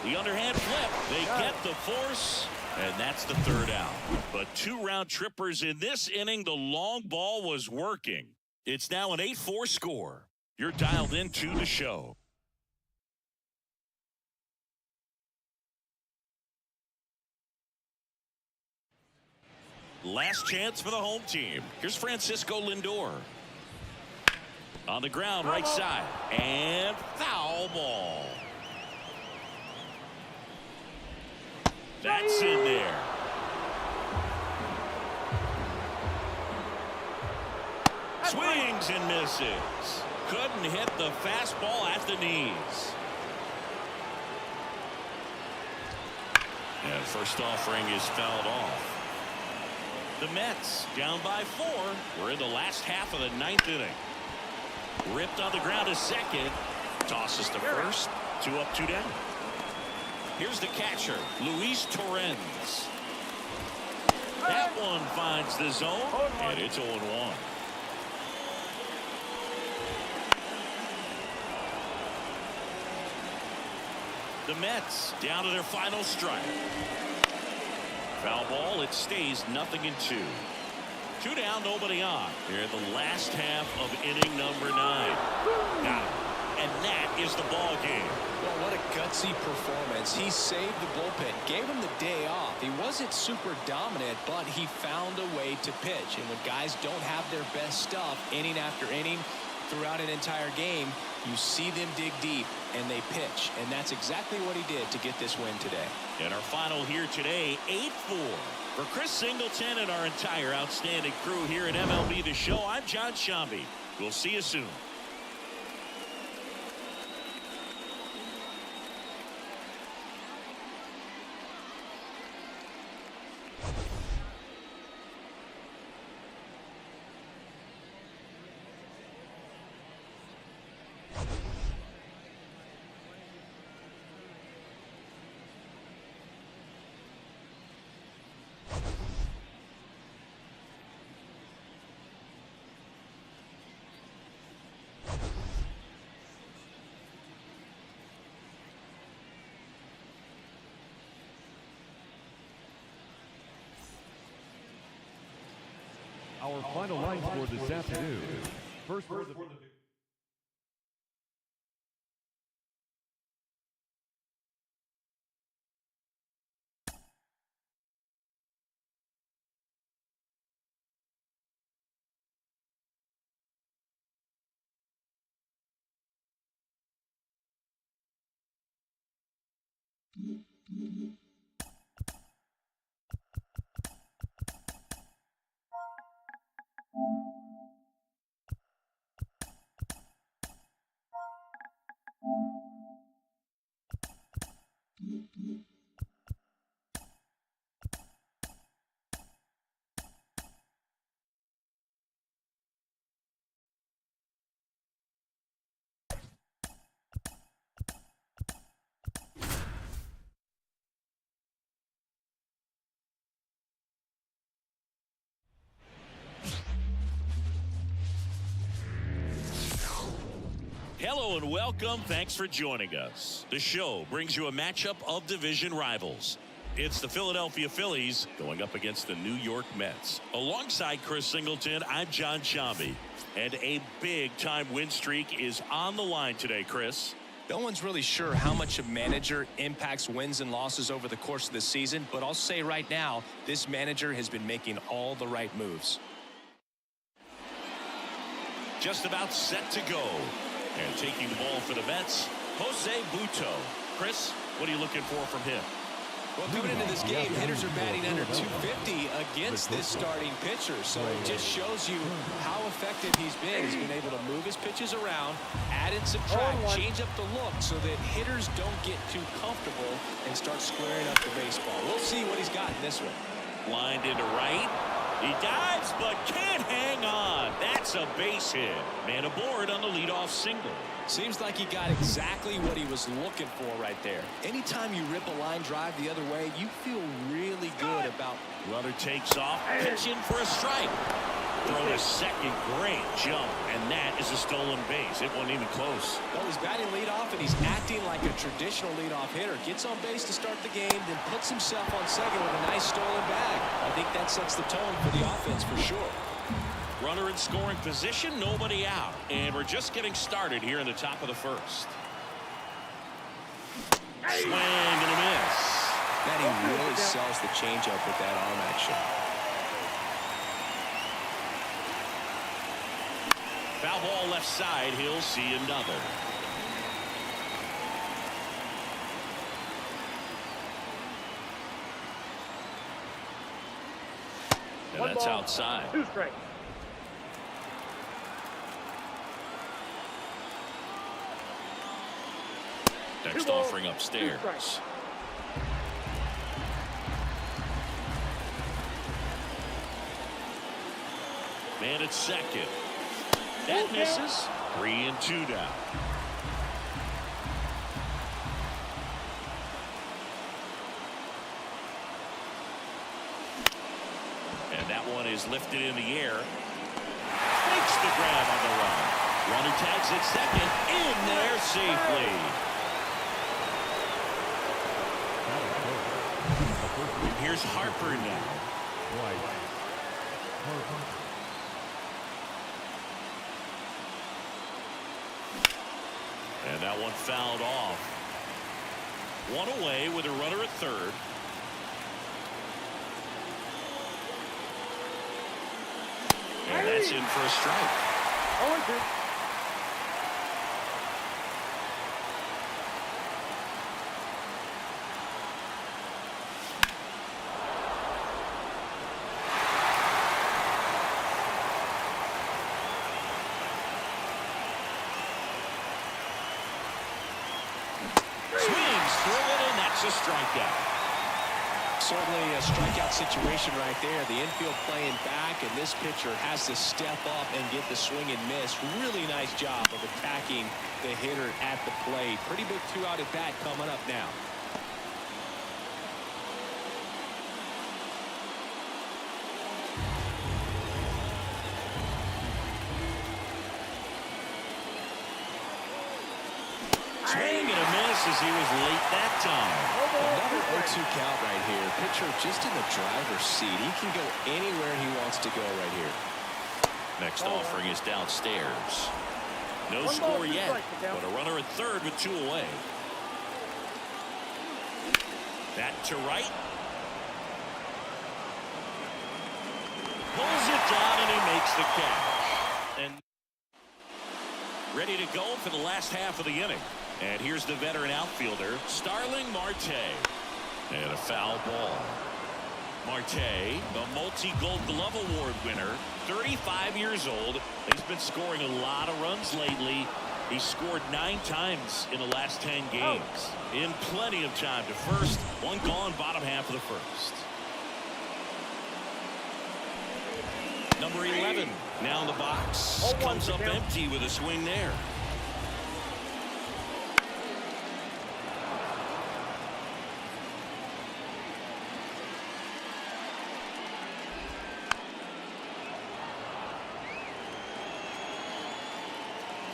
The underhand flip. They get the force. And that's the 3rd out. But 2 round trippers in this inning. The long ball was working. It's now an 8-4 score. You're dialed into the show. Last chance for the home team. Here's Francisco Lindor. On the ground, right side. And foul ball. That's in there. Swings and misses. Couldn't hit the fastball at the knees. And first offering is fouled off. The Mets down by 4. We're in the last half of the 9th inning. Ripped on the ground to second. Tosses to first. 2 up, 2 down. Here's the catcher, Luis Torrens. That one finds the zone, and it's 0-1. The Mets down to their final strike. Foul ball, it stays 0-2. 2 down, nobody on. Here in the last half of inning number 9. Got it. And that is the ball game. Well, what a gutsy performance. He saved the bullpen, gave him the day off. He wasn't super dominant, but he found a way to pitch. And when guys don't have their best stuff inning after inning throughout an entire game, you see them dig deep and they pitch. And that's exactly what he did to get this win today. And our final here today, 8-4. For Chris Singleton and our entire outstanding crew here at MLB The Show, I'm John Shambi. We'll see you soon. Our final line score this afternoon. First for the Hello and welcome. Thanks for joining us. The show brings you a matchup of division rivals. It's the Philadelphia Phillies going up against the New York Mets. Alongside Chris Singleton, I'm John Shambi. And a big-time win streak is on the line today, Chris. No one's really sure how much a manager impacts wins and losses over the course of the season, but I'll say right now, this manager has been making all the right moves. Just about set to go. And taking the ball for the Mets, Jose Butto. Chris, what are you looking for from him? Well, coming into this game, hitters are batting under 250 against this starting pitcher. So it just shows you how effective he's been. He's been able to move his pitches around, add and subtract, change up the look so that hitters don't get too comfortable and start squaring up the baseball. We'll see what he's got in this one. Lined into right. He dives, but can't hang on. That's a base hit. Man aboard on the leadoff single. Seems like he got exactly what he was looking for right there. Anytime you rip a line drive the other way, you feel really good about. Runner takes off, pitch in for a strike. Throw to second, great jump, and that is a stolen base. It wasn't even close. Well, he's batting leadoff, and he's acting like a traditional leadoff hitter. Gets on base to start the game, then puts himself on second with a nice stolen bag. I think that sets the tone for the offense for sure. Runner in scoring position, nobody out. And we're just getting started here in the top of the first. Swing and a miss. Man, he really sells the changeup with that arm action. Foul ball left side. He'll see another. And that's outside. 2 strikes. Next offering upstairs. Man at second. That misses. 3 and 2 down. And that one is lifted in the air. Makes the grab on the run. Runner tags at second. In there safely. Here's Harper now. And that one fouled off. One away with a runner at third. And that's in for a strike. 0-2. Swings through it, and that's a strikeout. Certainly a strikeout situation right there. The infield playing back, and this pitcher has to step up and get the swing and miss. Really nice job of attacking the hitter at the plate. Pretty big 2-out at bat coming up now. Swing and a miss as he was late that time. Another 0-2 count right here. Pitcher just in the driver's seat. He can go anywhere he wants to go right here. Next offering is downstairs. No One score ball, two yet, strikes, Miguel. but a runner at third with 2 away. That to right. Pulls it down and he makes the catch. And ready to go for the last half of the inning. And here's the veteran outfielder, Starling Marte. And a foul ball. Marte, the multi-Gold Glove Award winner, 35 years old. He's been scoring a lot of runs lately. He scored 9 times in the last 10 games. In plenty of time to first. 1 gone, bottom half of the first. Number 11 now in the box. Comes up empty with a swing there.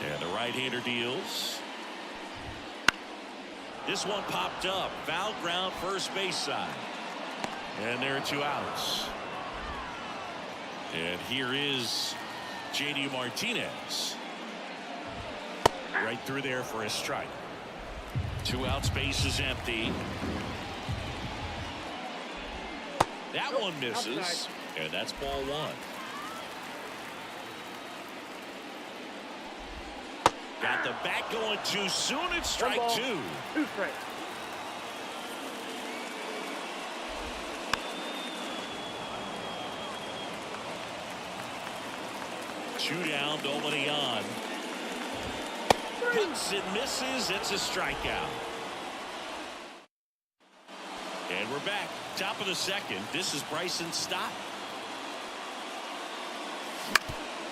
And the right-hander deals. This one popped up. Foul ground, first base side. And there are 2 outs. And here is J.D. Martinez. Right through there for a strike. 2 outs, base is empty. That one misses. And that's ball 1. Got the bat going too soon. It's strike 2. 2 strikes. Two down, nobody on. Hits and misses. It's a strikeout. And we're back. Top of the second. This is Bryson Stott.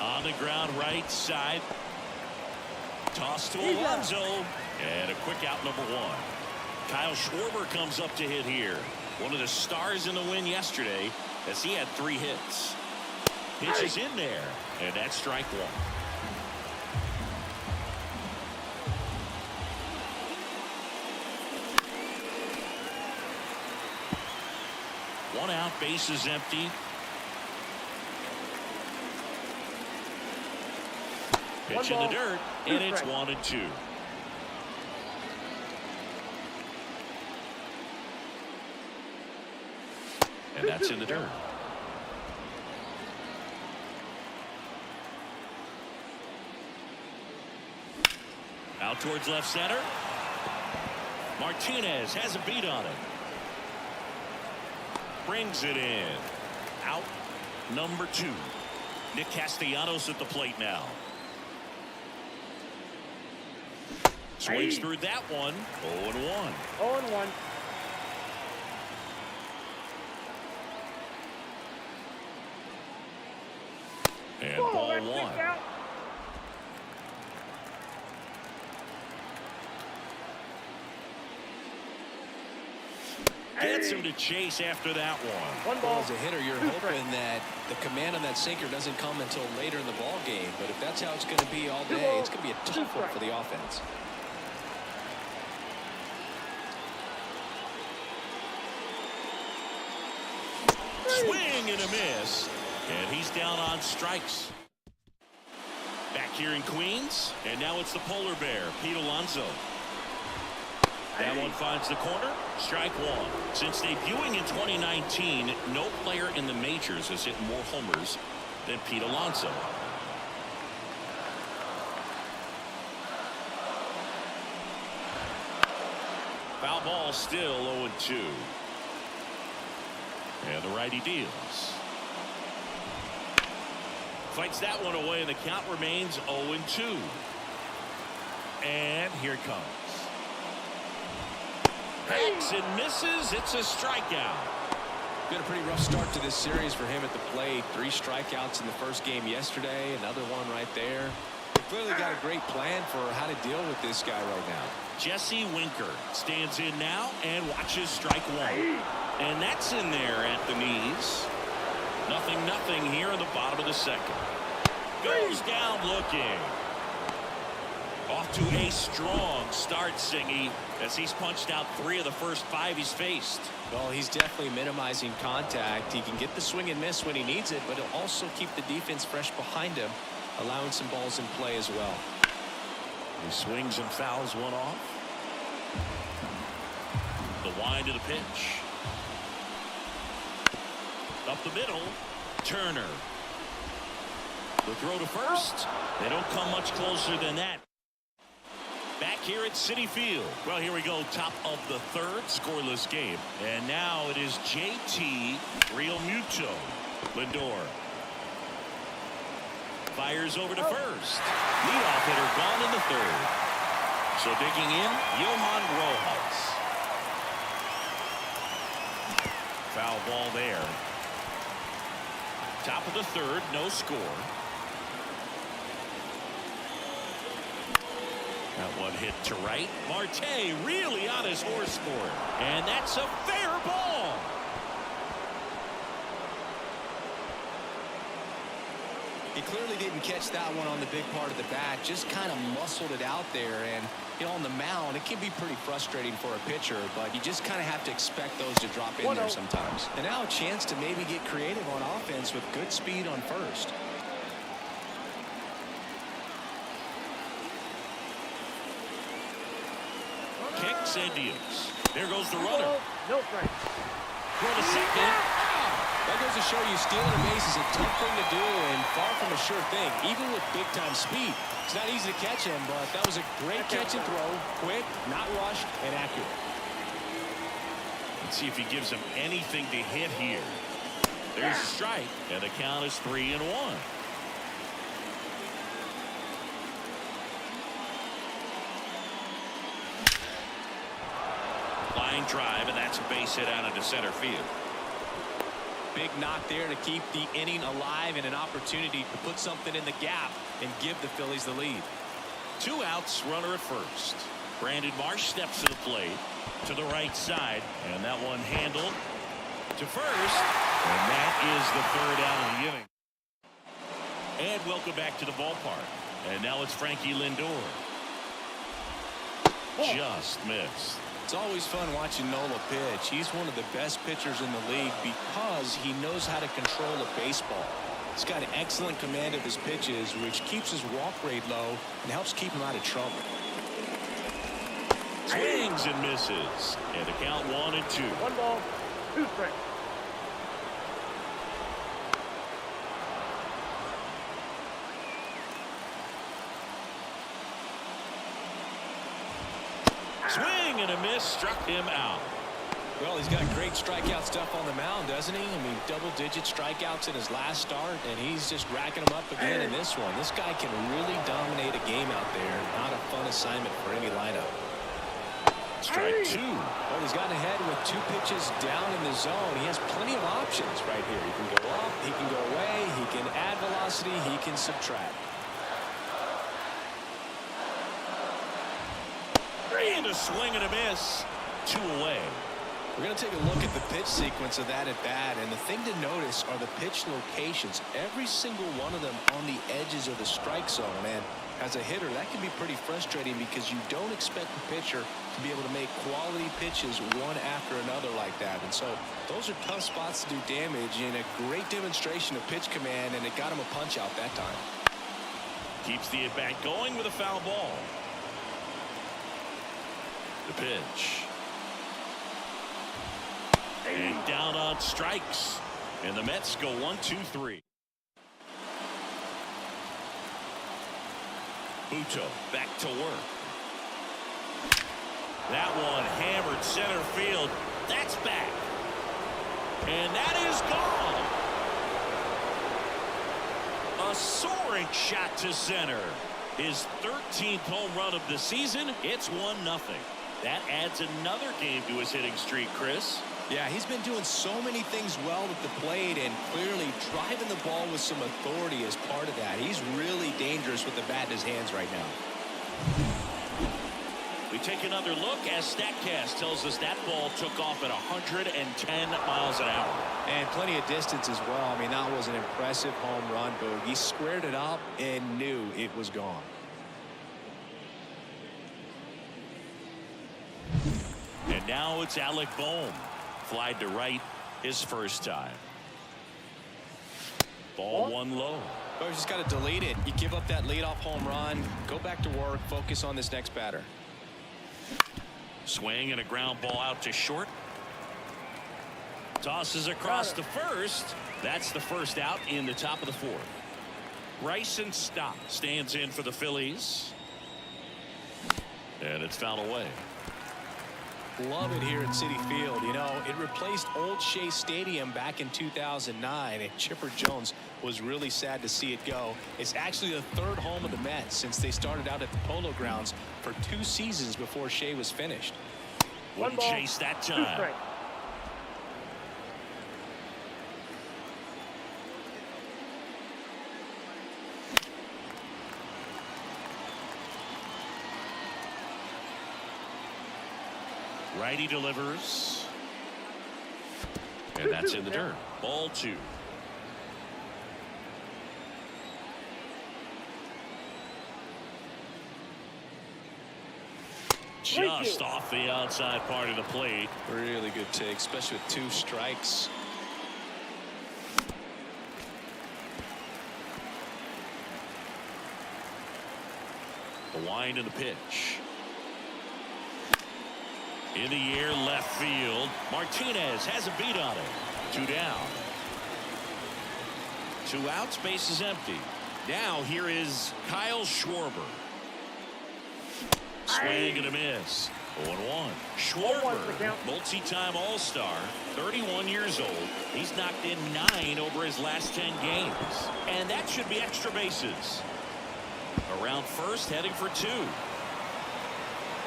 On the ground, right side. Toss to Alonso. And a quick out, number 1. Kyle Schwarber comes up to hit here. One of the stars in the win yesterday, as he had 3 hits. Pitch is in there, and that's strike 1. One out, base is empty. Pitch in the dirt, and it's 1-2. And that's in the dirt. Out towards left center. Martinez has a beat on it. Brings it in. Out number 2. Nick Castellanos at the plate now. Swings through that one. 0-1. 0-1. And ball 1. Gets him to chase after that one. Well, as a hitter, you're hoping that the command on that sinker doesn't come until later in the ball game. But if that's how it's going to be all day, it's going to be a tough one for the offense. Swing and a miss. And he's down on strikes. Back here in Queens. And now it's the polar bear, Pete Alonso. That one finds the corner. Strike 1. Since debuting in 2019, no player in the majors has hit more homers than Pete Alonso. Foul ball, still 0-2. And the righty deals. Fights that one away, and the count remains 0-2. And here it comes. Hacks and misses. It's a strikeout. Been a pretty rough start to this series for him at the plate. 3 strikeouts in the first game yesterday. Another one right there. They clearly got a great plan for how to deal with this guy right now. Jesse Winker stands in now and watches strike 1. And that's in there at the knees. 0-0 here in the bottom of the second. Goes down looking. Off to a strong start, Singy, as he's punched out 3 of the first 5 he's faced. Well, he's definitely minimizing contact. He can get the swing and miss when he needs it, but he'll also keep the defense fresh behind him, allowing some balls in play as well. He swings and fouls one off. The wind of the pitch. Up the middle, Turner. The throw to first. They don't come much closer than that. Back here at Citi Field. Well, here we go. Top of the 3rd, scoreless game. And now it is JT Realmuto. Lindor fires over to first. Leadoff hitter gone in the 3rd. So digging in, Johan Rojas. Foul ball there. Top of the 3rd, no score. That one hit to right. Marte really on his horse for it. And that's a fair ball. He clearly didn't catch that one on the big part of the bat. Just kind of muscled it out there. And, you know, on the mound, it can be pretty frustrating for a pitcher, but you just kind of have to expect those to drop in there sometimes. And now a chance to maybe get creative on offense with good speed on first. Kicks and deals. There goes the runner. No strikes. Throw to second. That goes to show you stealing a base is a tough thing to do and far from a sure thing, even with big-time speed. It's not easy to catch him, but that was a great catch and throw. Quick, not rushed, and accurate. Let's see if he gives him anything to hit here. There's a strike, and the count is 3-1. Line drive, and that's a base hit out into center field. Big knock there to keep the inning alive and an opportunity to put something in the gap and give the Phillies the lead. 2 outs, runner at first. Brandon Marsh steps to the plate to the right side, and that one handled to first, and that is the 3rd out of the inning. And welcome back to the ballpark. And now it's Frankie Lindor. Just missed. It's always fun watching Nola pitch. He's one of the best pitchers in the league because he knows how to control a baseball. He's got an excellent command of his pitches, which keeps his walk rate low and helps keep him out of trouble. Swings and misses. And the count 1-2. 1 ball, 2 strikes. Swing and a miss, struck him out. Well, he's got great strikeout stuff on the mound, doesn't he? I mean, double-digit strikeouts in his last start, and he's just racking them up again in this one. This guy can really dominate a game out there. Not a fun assignment for any lineup. Strike 2. Well, he's gotten ahead with 2 pitches down in the zone. He has plenty of options right here. He can go up, he can go away, he can add velocity, he can subtract. And a swing and a miss. 2 away. We're going to take a look at the pitch sequence of that at bat, and the thing to notice are the pitch locations. Every single one of them on the edges of the strike zone. And as a hitter, that can be pretty frustrating because you don't expect the pitcher to be able to make quality pitches one after another like that. And so those are tough spots to do damage, and a great demonstration of pitch command, and it got him a punch out that time. Keeps the at-bat going with a foul ball. The pitch. And down on strikes. And the Mets go 1-2-3. Buto back to work. That one hammered center field. That's back. And that is gone. A soaring shot to center. His 13th home run of the season. It's 1-0. That adds another game to his hitting streak, Chris. Yeah, he's been doing so many things well at the plate and clearly driving the ball with some authority as part of that. He's really dangerous with the bat in his hands right now. We take another look as StatCast tells us that ball took off at 110 miles an hour. And plenty of distance as well. I mean, that was an impressive home run, but he squared it up and knew it was gone. Now it's Alec Bohm. Flied to right his first time. Ball one low. Oh, you just got to delete it. You give up that leadoff home run. Go back to work. Focus on this next batter. Swing and a ground ball out to short. Tosses across to first. That's the first out in the top of the fourth. Bryson Stott stands in for the Phillies. And it's fouled away. Love it here at Citi Field. You know, it replaced Old Shea Stadium back in 2009, and Chipper Jones was really sad to see it go. It's actually the third home of the Mets since they started out at the Polo Grounds for 2 seasons before Shea was finished. Wouldn't chase that time. Righty delivers. And that's in the dirt. Ball 2. Just off the outside part of the plate. Really good take, especially with 2 strikes. The wind and the pitch. In the air, left field. Martinez has a beat on it. 2 down. 2 outs, base is empty. Now here is Kyle Schwarber. Swing and a miss. 0-1. Schwarber, multi-time All-Star, 31 years old. He's knocked in 9 over his last 10 games. And that should be extra bases. Around first, heading for 2.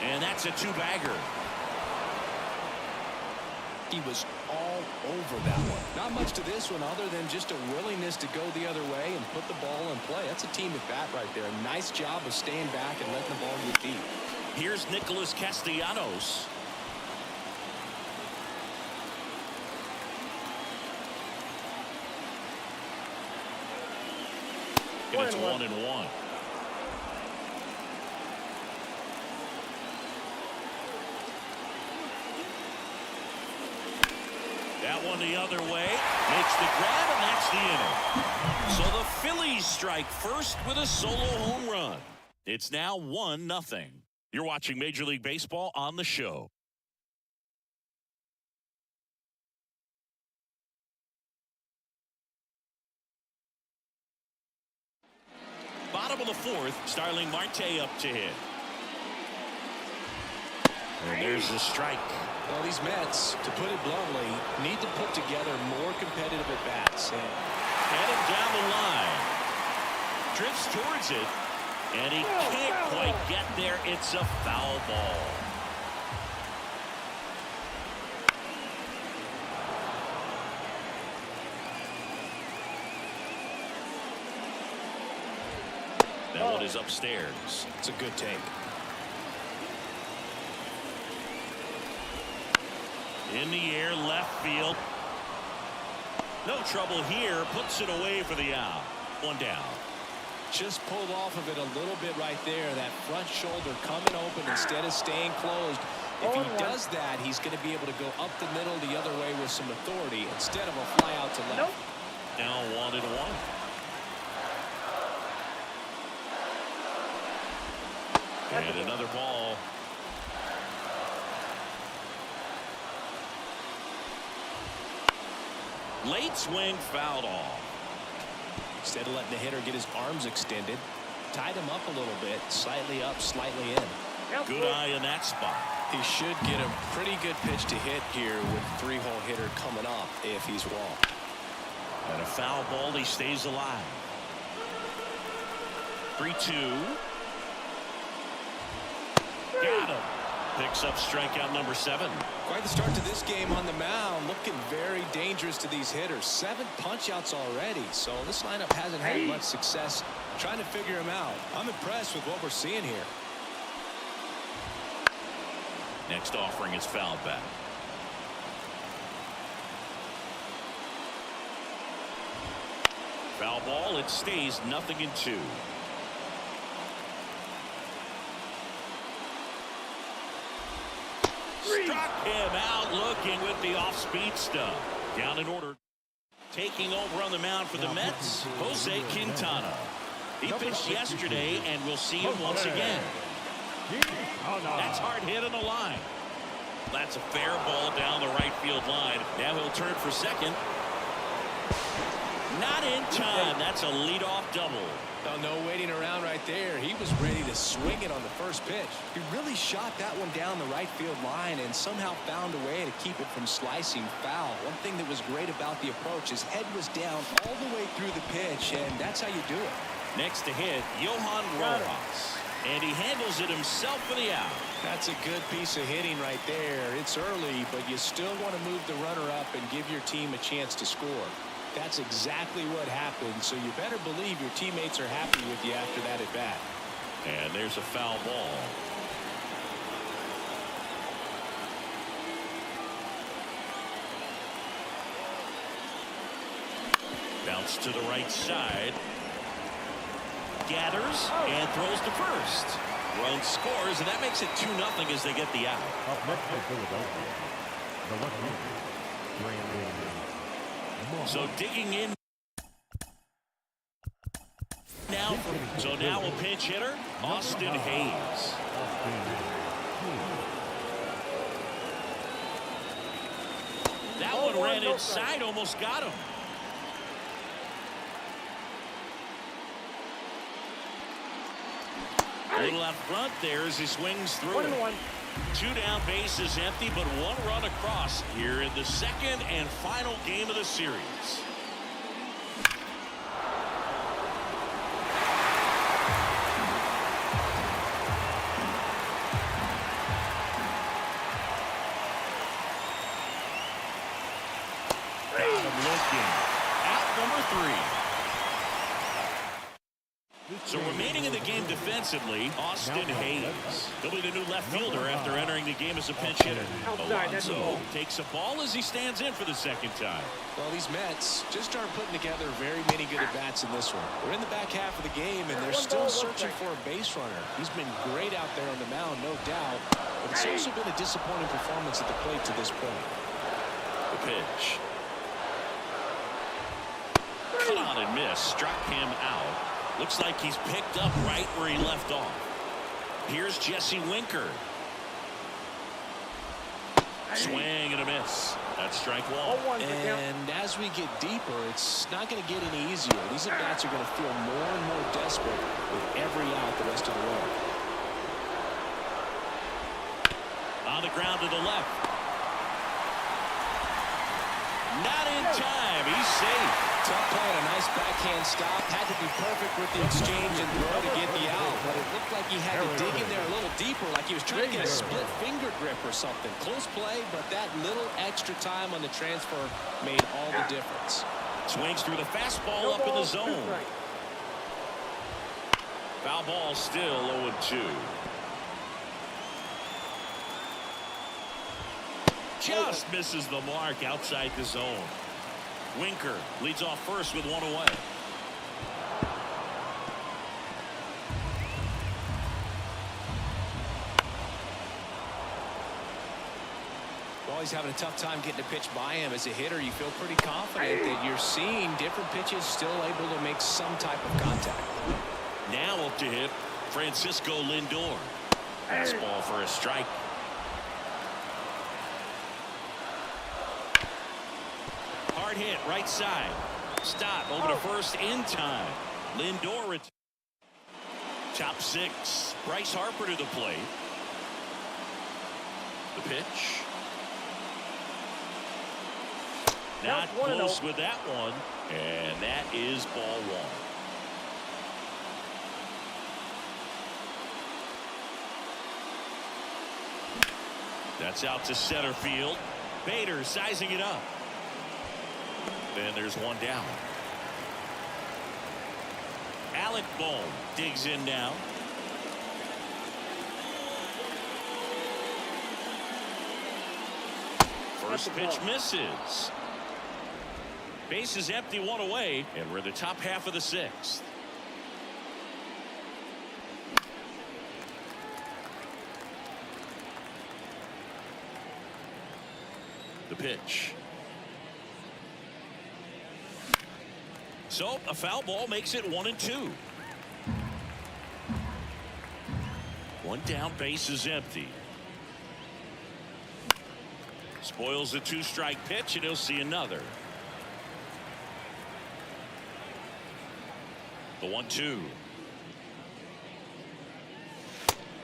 And that's a 2-bagger. He was all over that one. Not much to this one other than just a willingness to go the other way and put the ball in play. That's a team at bat right there. Nice job of staying back and letting the ball get deep. Here's Nicholas Castellanos. And it's 1-1. That one the other way. Makes the grab, and that's the inning. So the Phillies strike first with a solo home run. It's now 1-0. You're watching Major League Baseball on the show. Bottom of the fourth, Starling Marte up to hit. And there's the strike. Well, these Mets, to put it bluntly, need to put together more competitive at-bats. Heading down the line. Drifts towards it. And he can't quite get there. It's a foul ball. That one is upstairs. It's a good take. In the air, left field. No trouble here. Puts it away for the out. 1 down. Just pulled off of it a little bit right there. That front shoulder coming open instead of staying closed. If he does that, he's going to be able to go up the middle the other way with some authority instead of a fly out to left. Now 1-1. And another ball. Late swing, fouled off. Instead of letting the hitter get his arms extended, tied him up a little bit, slightly up, slightly in. Good eye in that spot. He should get a pretty good pitch to hit here with 3-hole hitter coming up if he's walked. And a foul ball, he stays alive. 3-2. Got him. Picks up strikeout number 7. Quite the start to this game on the mound. Looking very dangerous to these hitters. 7 punch-outs already. So this lineup hasn't had much success trying to figure him out. I'm impressed with what we're seeing here. Next offering is fouled back. Foul ball. It stays 0-2. Struck him out looking with the off-speed stuff. Down in order. Taking over on the mound for the Mets, Jose Quintana. He pitched yesterday, and we'll see him once again. That's hard hit on the line. That's a fair ball down the right field line. Now he'll turn for second. Not in time. That's a leadoff double. Oh, no waiting around right there. He was ready to swing it on the first pitch. He really shot that one down the right field line and somehow found a way to keep it from slicing foul. One thing that was great about the approach, his head was down all the way through the pitch, and that's how you do it. Next to hit, Johan Rojas. And he handles it himself for the out. That's a good piece of hitting right there. It's early, but you still want to move the runner up and give your team a chance to score. That's exactly what happened, so you better believe your teammates are happy with you after that at bat. And there's a foul ball. Bounce to the right side. Gathers and throws to first. Run scores, and that makes it 2-0 as they get the out. Up next for Philadelphia, the left-hander, Brandon. So digging in now. So now a pinch hitter, Austin Hayes. That one ran inside, almost got him. A little out front there as he swings through. 1-1. 2 down, bases empty, but 1 run across here in the second and final game of the series. Got him looking. Out number 3. So remaining in the game defensively, Austin Hayes. He'll be the new left fielder after entering the game as a pinch hitter. Alonso takes a ball as he stands in for the second time. Well, these Mets just aren't putting together very many good at-bats in this one. We're in the back half of the game, and they're still searching for a base runner. He's been great out there on the mound, no doubt, but it's also been a disappointing performance at the plate to this point. The pitch. Cut on and miss. Struck him out. Looks like he's picked up right where he left off. Here's Jesse Winker. Swing and a miss. That's strike 1. And as we get deeper, it's not going to get any easier. These at-bats are going to feel more and more desperate with every out the rest of the way. On the ground to the left. Not in time. He's safe. Tough play and a nice backhand stop. Had to be perfect with the exchange and throw to get the out, but it looked like he had to dig in there a little deeper, like he was trying to get a split finger grip or something. Close play, but that little extra time on the transfer made all the difference. Swings through the fastball up in the zone. Foul ball still 0-2. Just misses the mark outside the zone. Winker leads off first with 1 away. Well, he's having a tough time getting a pitch by him. As a hitter, you feel pretty confident that you're seeing different pitches still able to make some type of contact. Now up to hit Francisco Lindor. Fastball for a strike. Hard hit right side. Stop over to first in time. Lindor. Top 6. Bryce Harper to the plate. The pitch. Not close with that one. And that is ball 1. That's out to center field. Bader sizing it up. And there's 1 down. Alec Bohm digs in now. First pitch misses. Base is empty, 1 away, and we're in the top half of the 6th. The pitch. So a foul ball makes it 1-2. One down, base is empty. Spoils the 2-strike pitch, and he'll see another. The 1-2.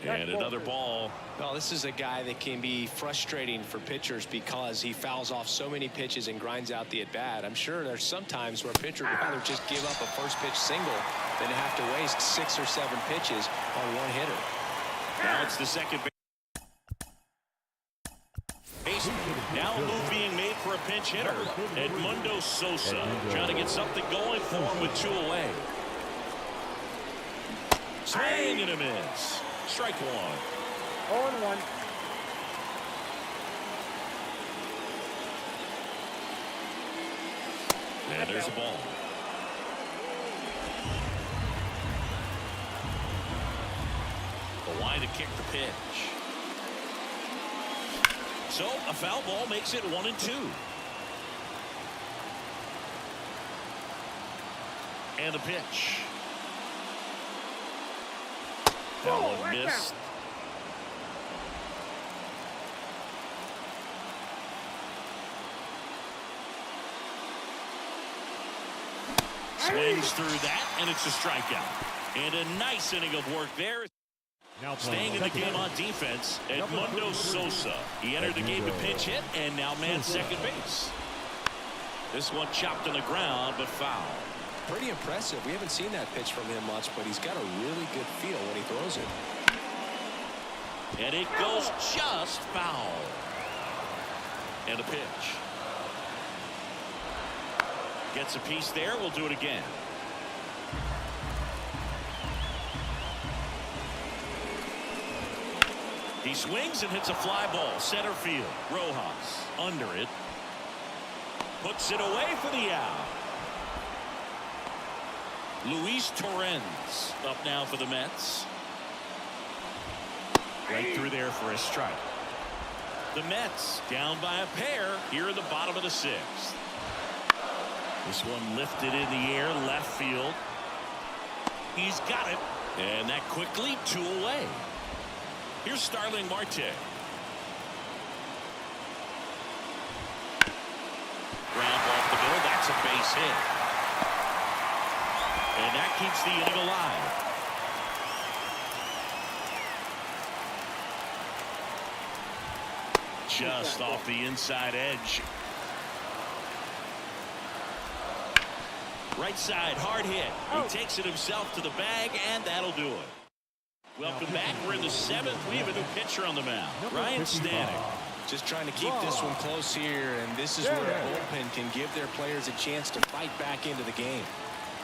And another ball. Well, this is a guy that can be frustrating for pitchers because he fouls off so many pitches and grinds out the at-bat. I'm sure there's some times where a pitcher would rather just give up a first-pitch single than have to waste 6 or 7 pitches on one hitter. Now it's the second base. Now a move being made for a pinch hitter. Edmundo Sosa trying to get something going for him with 2 away. Swing and a miss. Strike 1. 0-1. And there's a ball. The line to kick the pitch. So a foul ball makes it 1-2. And the pitch. That one missed. Swings through that, and it's a strikeout. And a nice inning of work there. Now staying in the game on defense, Edmundo Sosa. He entered the game to pinch hit, and now man second base. This one chopped on the ground, but foul. Pretty impressive. We haven't seen that pitch from him much, but he's got a really good feel when he throws it. And it goes just foul. And a pitch. Gets a piece there. We'll do it again. He swings and hits a fly ball. Center field. Rojas under it. Puts it away for the out. Luis Torrens up now for the Mets. Right through there for a strike. The Mets down by a pair here in the bottom of the 6th. This one lifted in the air, left field. He's got it. And that quickly 2 away. Here's Starling Marte. Ground off the middle. That's a base hit. And that keeps the inning alive. Just off the inside edge. Right side, hard hit. He takes it himself to the bag, and that'll do it. Welcome back. We're in the 7th. We have a new pitcher on the mound. Ryan Stanek. Just trying to keep this one close here, and this is where the bullpen can give their players a chance to fight back into the game.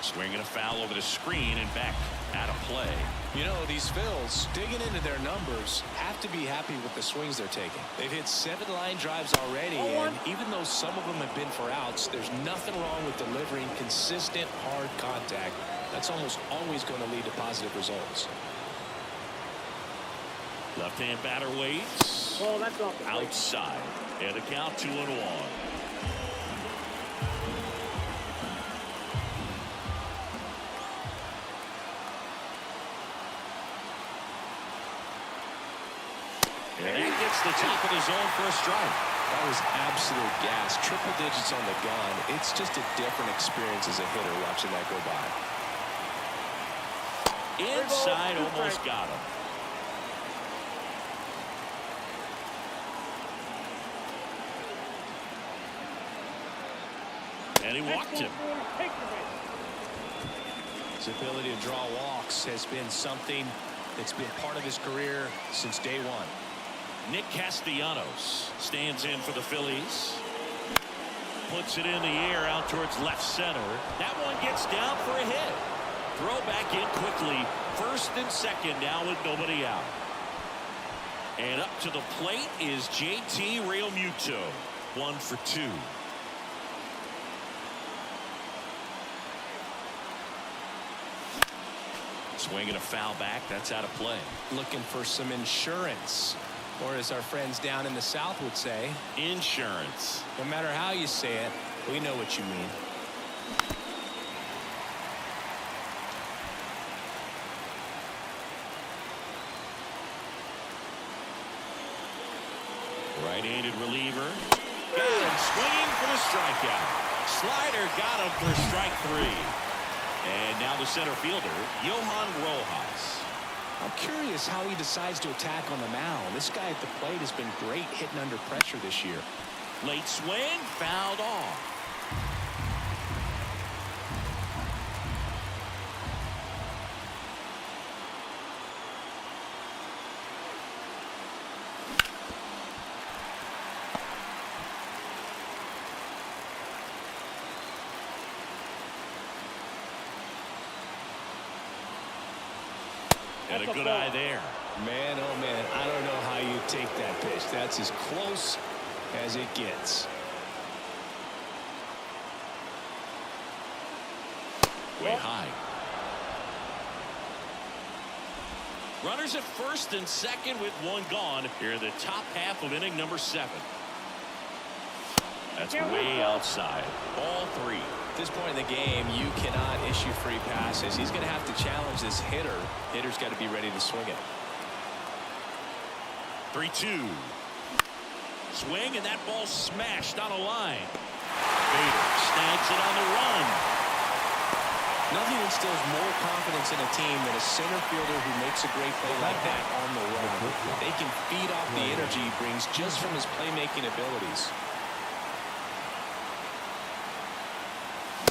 Swinging a foul over the screen and back out of play. You know, these Phils, digging into their numbers, have to be happy with the swings they're taking. They've hit 7 line drives already, and even though some of them have been for outs, there's nothing wrong with delivering consistent, hard contact. That's almost always going to lead to positive results. Left-hand batter waits. Oh, that's off the plate. Outside. And a count 2-1. And that gets the top of the zone for a strike. That was absolute gas. Triple digits on the gun. It's just a different experience as a hitter watching that go by. Inside, almost got him. And he walked him. His ability to draw walks has been something that's been part of his career since day one. Nick Castellanos stands in for the Phillies. Puts it in the air out towards left center. That one gets down for a hit. Throw back in quickly. First and second now with nobody out. And up to the plate is JT Realmuto. 1 for 2. Swinging a foul back. That's out of play. Looking for some insurance. Or as our friends down in the South would say, insurance. no matter how you say it, we know what you mean. Right-handed reliever. Got him swinging for the strikeout. Slider got him for strike 3. And now the center fielder, Johan Rojas. I'm curious how he decides to attack on the mound. This guy at the plate has been great hitting under pressure this year. Late swing, fouled off. And a good eye there. Man, oh man, I don't know how you take that pitch. That's as close as it gets. Way high. Runners at first and second with one gone here in the top half of inning number 7. That's way outside. Ball 3. At this point in the game, you cannot issue free passes. He's going to have to challenge this hitter. Hitter's got to be ready to swing it. 3-2. Swing, and that ball smashed on a line. Bader snags it on the run. Nothing instills more confidence in a team than a center fielder who makes a great play like that on the run. They can feed off the energy he brings just from his playmaking abilities.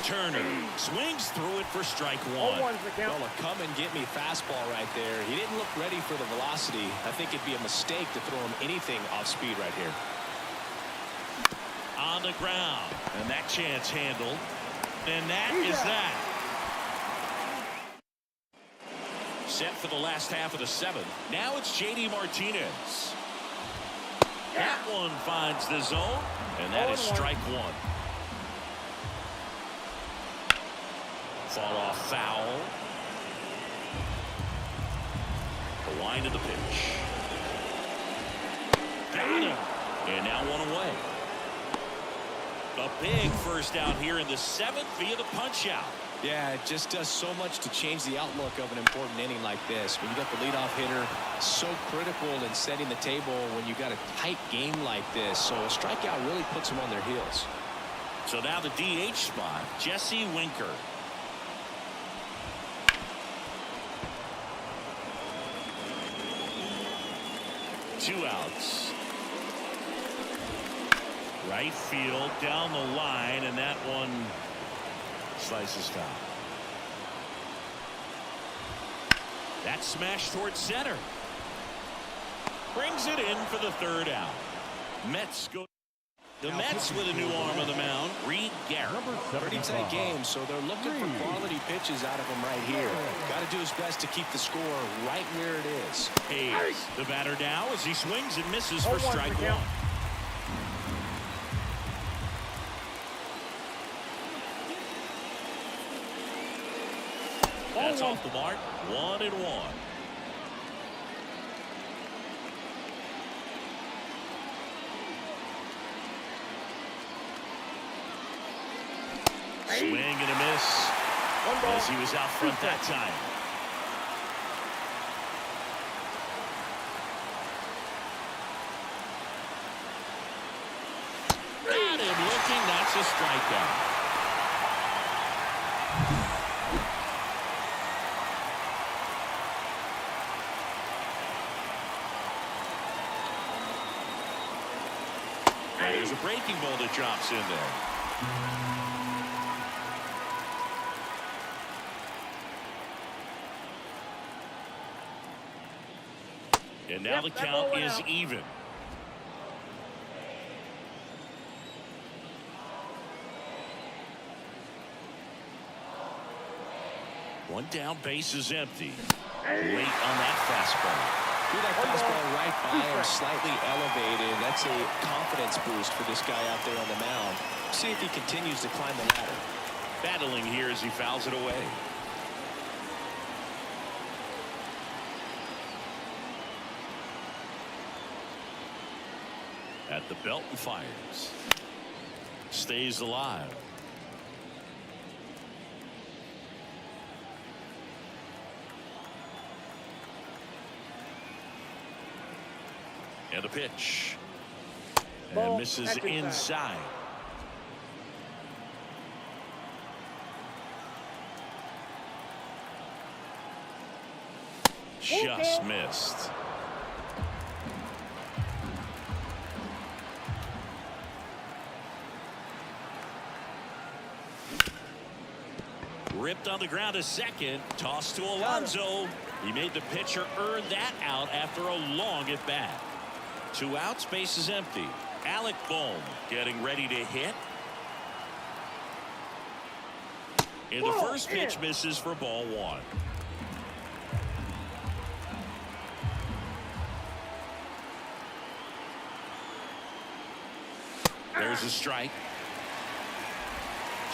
Turner swings through it for strike 1. Well, a come and get me fastball right there. He didn't look ready for the velocity. I think it'd be a mistake to throw him anything off speed right here. On the ground, and that chance handled, and that is that. Set for the last half of the 7th. Now it's J.D. Martinez. That one finds the zone, and that is strike 1. Fall off foul. The line of the pitch. Got him. And now one away. A big first out here in the 7th via the punch out. Yeah, it just does so much to change the outlook of an important inning like this. When you got the leadoff hitter, so critical in setting the table when you got a tight game like this. So a strikeout really puts them on their heels. So now the DH spot, Jesse Winker. Two outs. Right field down the line, and that one slices foul. That smash towards center. Brings it in for the 3rd out. Mets go. The Mets with a new arm on the mound, Reed Garrett. Pretty tight game, so they're looking for quality pitches out of him right here. Got to do his best to keep the score right where it is. Hayes, the batter now as he swings and misses for strike 1. That's off the mark. 1-1. Swing and a miss as he was out front that time. Got him looking. That's a strikeout. There's a breaking ball that drops in there. And now the count is even. One down, base is empty. Late on that fastball. Threw that fastball right by him, slightly elevated. That's a confidence boost for this guy out there on the mound. See if he continues to climb the ladder. Battling here as he fouls it away. At the belt and fires. Stays alive. And the pitch. And Ball, misses back inside. inside. Just missed. Ripped on the ground a second. Tossed to Alonso. He made the pitcher earn that out after a long at bat. 2 outs, base is empty. Alec Bohm getting ready to hit. And the first pitch misses for ball 1. There's a strike.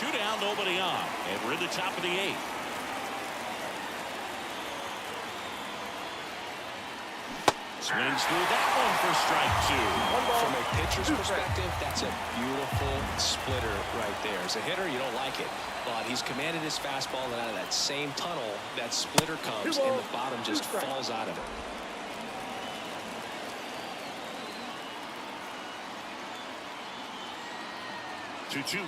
2 down, nobody on. And we're in the top of the 8th. Swings through that one for strike 2. From a pitcher's perspective, that's a beautiful splitter right there. As a hitter, you don't like it. But he's commanded his fastball, and out of that same tunnel, that splitter comes, and the bottom just falls out of it. Two.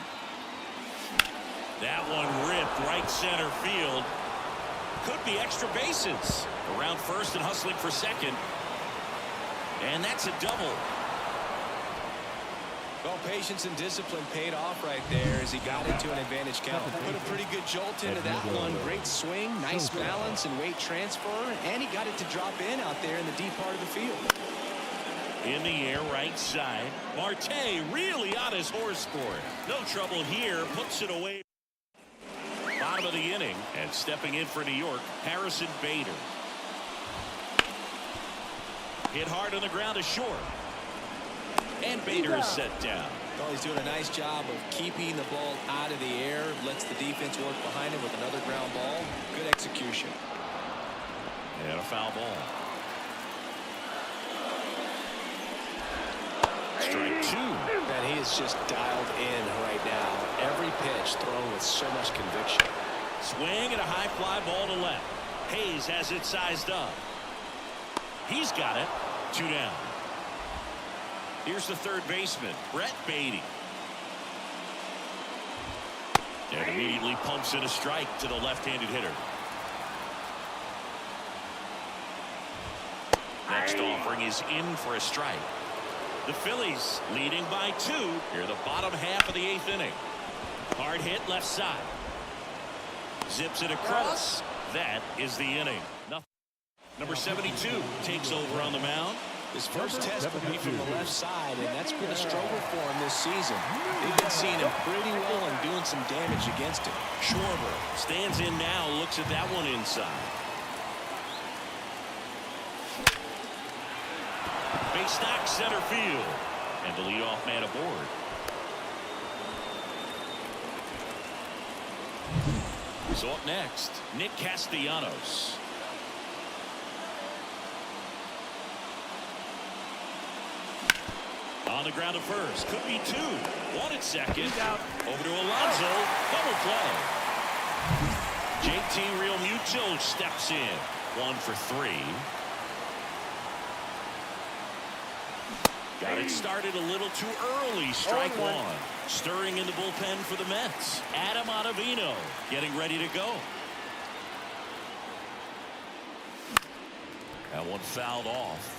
That one ripped right center field. Could be extra bases. Around first and hustling for second. And that's a double. Well, patience and discipline paid off right there as he got into an advantage count. Put a pretty good jolt into that one. Great swing, nice balance and weight transfer. And he got it to drop in out there in the deep part of the field. In the air, right side. Marte really on his horse for it. No trouble here. Puts it away. Bottom of the inning. And stepping in for New York, Harrison Bader. Hit hard on the ground to short. And Bader is set down. Well, he's doing a nice job of keeping the ball out of the air. Lets the defense work behind him with another ground ball. Good execution. And a foul ball. Strike 2. And he is just dialed in right now. Every pitch thrown with so much conviction. Swing and a high fly ball to left. Hayes has it sized up. He's got it. 2 down. Here's the third baseman, Brett Beatty. And immediately pumps in a strike to the left-handed hitter. Next offering is in for a strike. The Phillies leading by 2 here the bottom half of the 8th inning. Hard hit left side. Zips it across. That is the inning. Nothing. Number 72 takes over on the mound. His first test will be from the left side, and that's been a struggle for him this season. They've been seeing him pretty well and doing some damage against him. Schwarber stands in now, looks at that one inside. Base knock center field. And the leadoff man aboard. So up next, Nick Castellanos. On the ground to first. Could be 2. 1 at second. Over to Alonso. Double play. JT Realmuto steps in. 1 for 3. Got it started a little too early. Strike 1. Stirring in the bullpen for the Mets. Adam Ottavino getting ready to go. That one fouled off.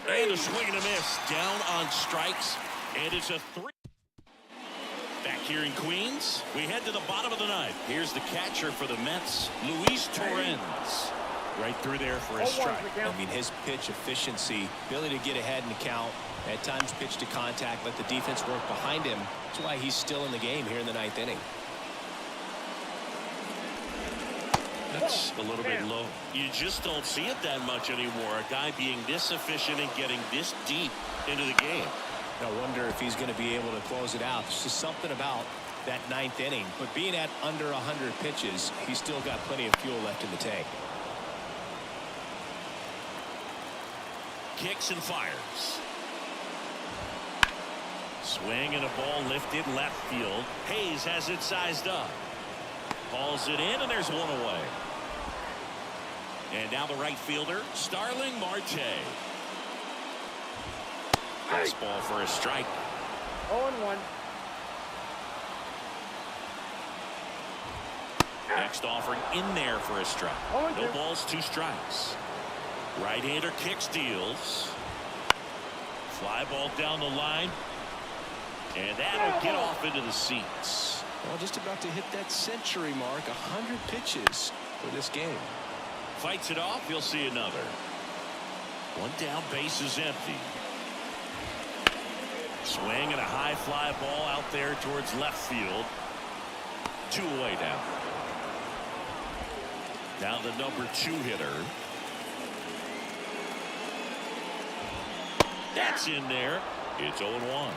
And a swing and a miss. Down on strikes. And it's a 3. Back here in Queens, we head to the bottom of the 9th. Here's the catcher for the Mets, Luis Torrens. Right through there for a strike. I mean, his pitch efficiency, ability to get ahead in the count, at times pitch to contact, let the defense work behind him. That's why he's still in the game here in the 9th inning. That's a little bit low. You just don't see it that much anymore. A guy being this efficient and getting this deep into the game. I wonder if he's going to be able to close it out. There's just something about that ninth inning. But being at under 100 pitches, he's still got plenty of fuel left in the tank. Kicks and fires. Swing and a ball lifted left field. Hayes has it sized up. Hauls it in, and there's one away. And now the right fielder, Starling Marte. Fastball for a strike. 0-1. Next offering in there for a strike. No balls, 2 strikes. Right-hander kicks, deals. Fly ball down the line. And that'll get off into the seats. Well, just about to hit that century mark. 100 pitches for this game. Fights it off. You'll see another. One down, base is empty. Swing and a high fly ball out there towards left field. 2 away now. Now the number 2 hitter. That's in there. It's 0-1.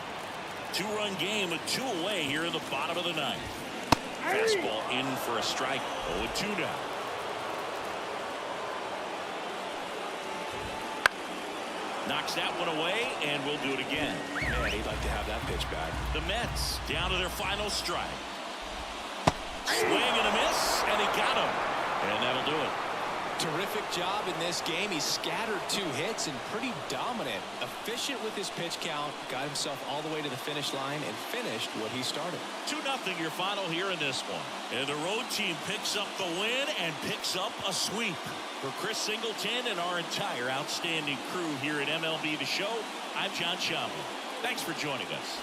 2-run game with 2 away here in the bottom of the 9th. Fastball in for a strike. 0-2 now. Knocks that one away, and we'll do it again. Man, he'd like to have that pitch back. The Mets down to their final strike. Swing and a miss, and he got him. And that'll do it. Terrific job in this game. He scattered 2 hits and pretty dominant. Efficient with his pitch count. Got himself all the way to the finish line and finished what he started. 2-0 your final here in this one. And the road team picks up the win and picks up a sweep. For Chris Singleton and our entire outstanding crew here at MLB The Show, I'm John Schaubel. Thanks for joining us.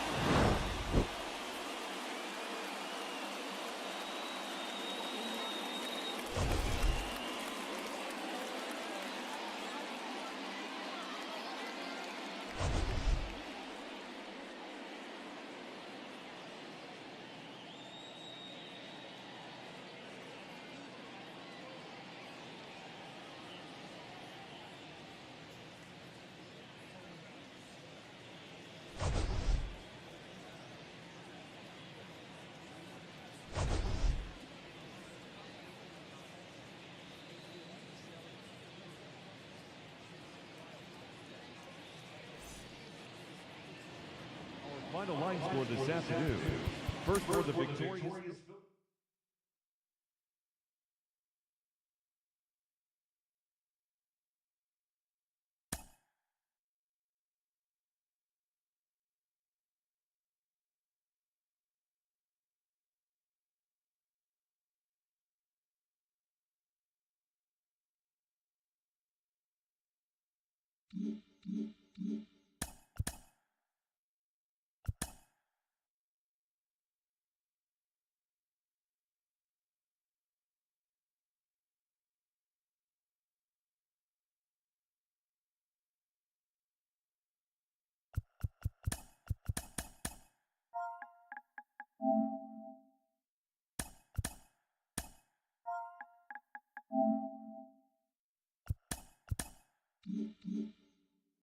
Final line score this afternoon. First for the victorious Mm-hmm.